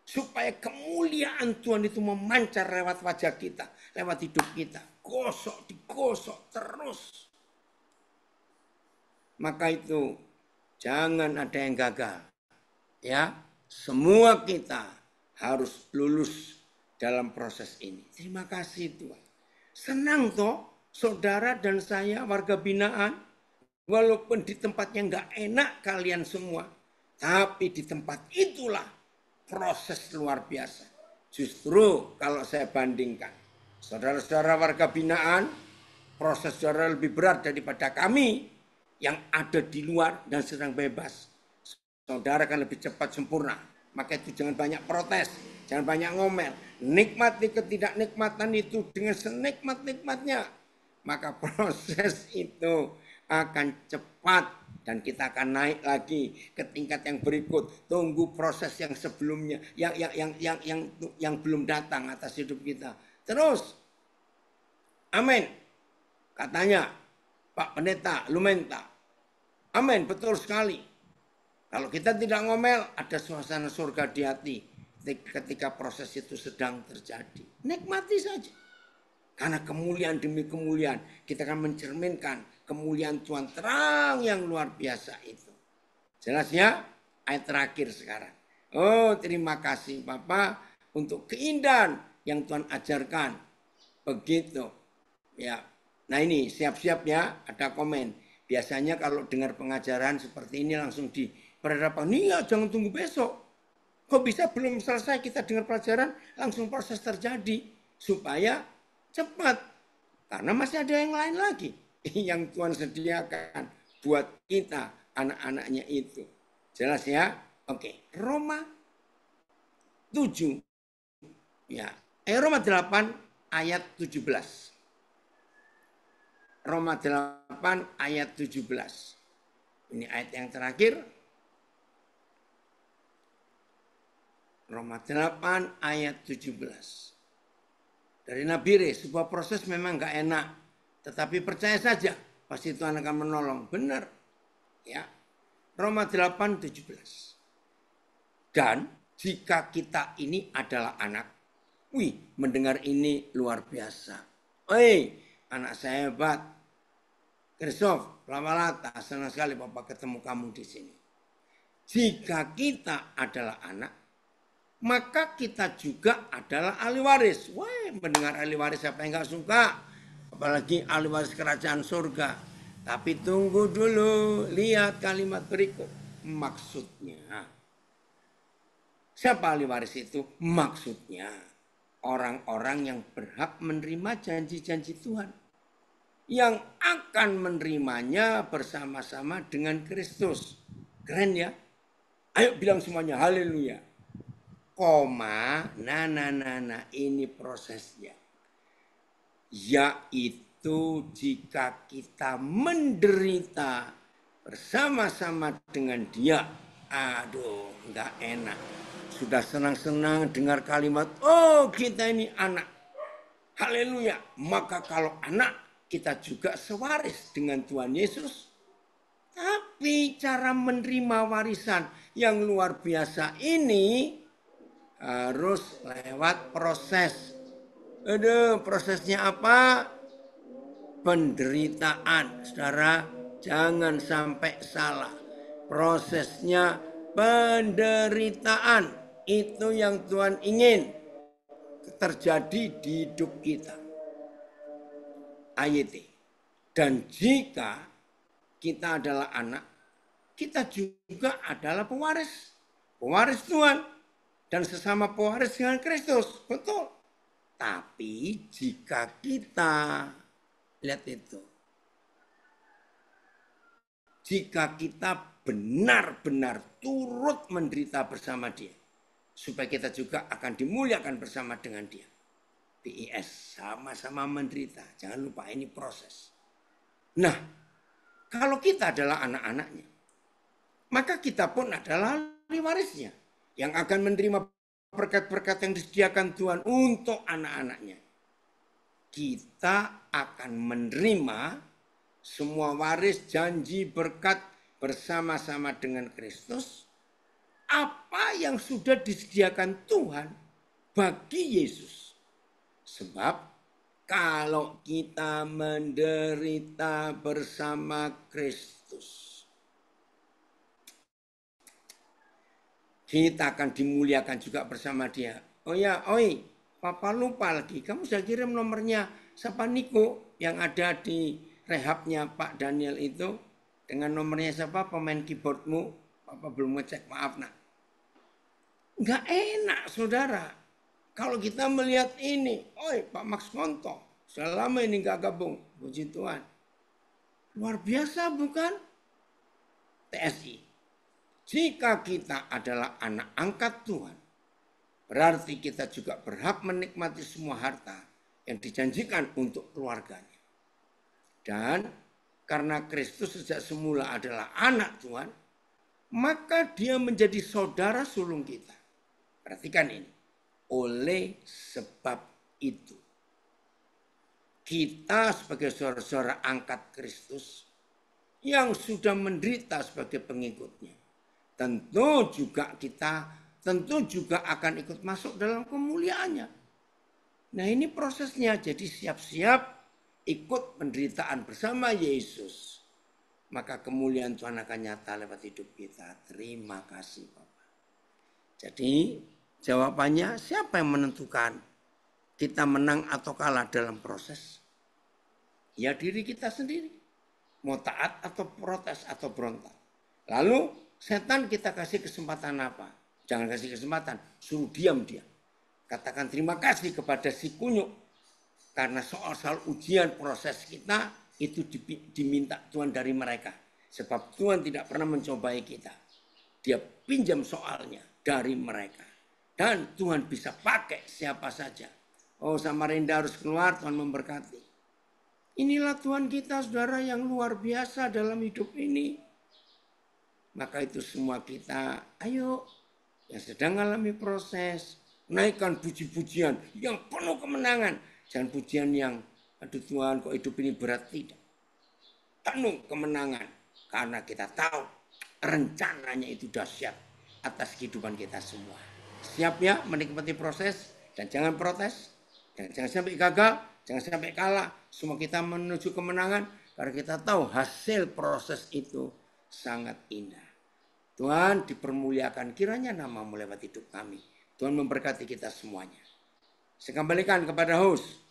Supaya kemuliaan Tuhan itu memancar lewat wajah kita, lewat hidup kita. Digosok terus. Maka itu jangan ada yang gagal. Ya, semua kita harus lulus dalam proses ini. Terima kasih Tuhan. Senang toh saudara dan saya warga binaan. Walaupun di tempatnya nggak enak kalian semua. Tapi di tempat itulah proses luar biasa. Justru kalau saya bandingkan. Saudara-saudara warga binaan. Proses saudara lebih berat daripada kami yang ada di luar dan sedang bebas. Saudara kan lebih cepat sempurna. Maka itu jangan banyak protes. Jangan banyak ngomel. Nikmati ketidaknikmatan itu dengan senikmat-nikmatnya. Maka proses itu akan cepat. Dan kita akan naik lagi ke tingkat yang berikut. Tunggu proses yang sebelumnya. Yang belum datang atas hidup kita. Terus. Amin. Katanya Pak Pendeta Lumenta. Amin, betul sekali. Kalau kita tidak ngomel, ada suasana surga di hati ketika proses itu sedang terjadi. Nikmati saja. Karena kemuliaan demi kemuliaan, kita akan mencerminkan kemuliaan Tuhan terang yang luar biasa itu. Jelas ya? ayat terakhir sekarang. Oh, terima kasih Papa untuk keindahan yang Tuhan ajarkan. Begitu. Ya. Nah ini siap-siap ya, ada komen. Biasanya kalau dengar pengajaran seperti ini langsung di berhadapan, iya jangan tunggu besok. Kok bisa belum selesai kita dengar pelajaran, langsung proses terjadi. Supaya cepat. Karena masih ada yang lain lagi. Yang Tuhan sediakan buat kita, anak-anaknya itu. Jelas ya? Oke, Roma 7. Ya, Roma 8 ayat 17. Roma 8 ayat 17. Ini ayat yang terakhir. Roma 8 ayat 17. Dari Nabire, sebuah proses memang gak enak. Tetapi percaya saja, pasti Tuhan akan menolong. Benar. Ya. Roma 8, 17. Dan jika kita ini adalah anak, mendengar ini luar biasa. Anak saya hebat. Kristof, Lamalata, senang sekali Papa ketemu kamu di sini. Jika kita adalah anak, maka kita juga adalah ahli waris. Mendengar ahli waris siapa yang gak suka? Apalagi ahli waris kerajaan surga. Tapi tunggu dulu, lihat kalimat berikut. Maksudnya, siapa ahli waris itu? Maksudnya, orang-orang yang berhak menerima janji-janji Tuhan. Yang akan menerimanya bersama-sama dengan Kristus. Keren ya? Ayo bilang semuanya, haleluya. Nah, ini prosesnya. Yaitu jika kita menderita bersama-sama dengan dia. Aduh, nggak enak. Sudah senang-senang dengar kalimat, oh kita ini anak. Haleluya. Maka kalau anak, kita juga sewaris dengan Tuhan Yesus. Tapi cara menerima warisan yang luar biasa ini harus lewat proses. Prosesnya apa? Penderitaan. Saudara, jangan sampai salah. Prosesnya penderitaan. Itu yang Tuhan ingin terjadi di hidup kita. Ayat. Dan jika kita adalah anak, kita juga adalah pewaris. Pewaris Tuhan. Dan sesama pewaris dengan Kristus. Betul. Tapi jika kita, lihat itu. Jika kita benar-benar turut menderita bersama dia. Supaya kita juga akan dimuliakan bersama dengan dia. PIS, sama-sama menderita. Jangan lupa ini proses. Nah, kalau kita adalah anak-anaknya, maka kita pun adalah ahli warisnya. Yang akan menerima berkat-berkat yang disediakan Tuhan untuk anak-anaknya. Kita akan menerima semua waris janji berkat bersama-sama dengan Kristus. Apa yang sudah disediakan Tuhan bagi Yesus. Sebab kalau kita menderita bersama Kristus, kita akan dimuliakan juga bersama dia. Oh ya, Papa lupa lagi. Kamu sudah kirim nomornya siapa Niko yang ada di rehabnya Pak Daniel itu. Dengan nomornya siapa pemain keyboardmu. Papa belum ngecek, maaf nak. Nggak enak saudara. Kalau kita melihat ini. Pak Max Monto. Sudah lama ini nggak gabung. Puji Tuhan. Luar biasa bukan? TSI. Jika kita adalah anak angkat Tuhan, berarti kita juga berhak menikmati semua harta yang dijanjikan untuk keluarganya. Dan karena Kristus sejak semula adalah anak Tuhan, maka dia menjadi saudara sulung kita. Perhatikan ini. Oleh sebab itu, kita sebagai saudara-saudara angkat Kristus yang sudah menderita sebagai pengikutnya, tentu juga akan ikut masuk dalam kemuliaannya. Nah ini prosesnya, jadi siap-siap ikut penderitaan bersama Yesus. maka kemuliaan Tuhan akan nyata lewat hidup kita. Terima kasih Bapak. Jadi jawabannya, siapa yang menentukan kita menang atau kalah dalam proses? Ya diri kita sendiri. Mau taat atau protes atau berontak. Lalu setan kita kasih kesempatan apa? Jangan kasih kesempatan, suruh diam dia. Katakan terima kasih kepada si kunyuk. Karena soal ujian proses kita itu diminta Tuhan dari mereka. Sebab Tuhan tidak pernah mencobai kita. Dia pinjam soalnya dari mereka. Dan Tuhan bisa pakai siapa saja. Oh, Samarinda harus keluar, Tuhan memberkati. Inilah Tuhan kita, saudara, yang luar biasa dalam hidup ini. Maka itu semua kita, ayo, yang sedang mengalami proses, naikkan puji-pujian yang penuh kemenangan. Jangan pujian yang, aduh Tuhan kok hidup ini berat, tidak. Penuh kemenangan. Karena kita tahu rencananya itu dahsyat atas kehidupan kita semua. Siap ya menikmati proses dan jangan protes. Dan jangan sampai gagal, jangan sampai kalah. Semua kita menuju kemenangan karena kita tahu hasil proses itu sangat indah. Tuhan dipermuliakan, kiranya namamu lewat hidup kami. Tuhan memberkati kita semuanya. Saya kembalikan kepada host.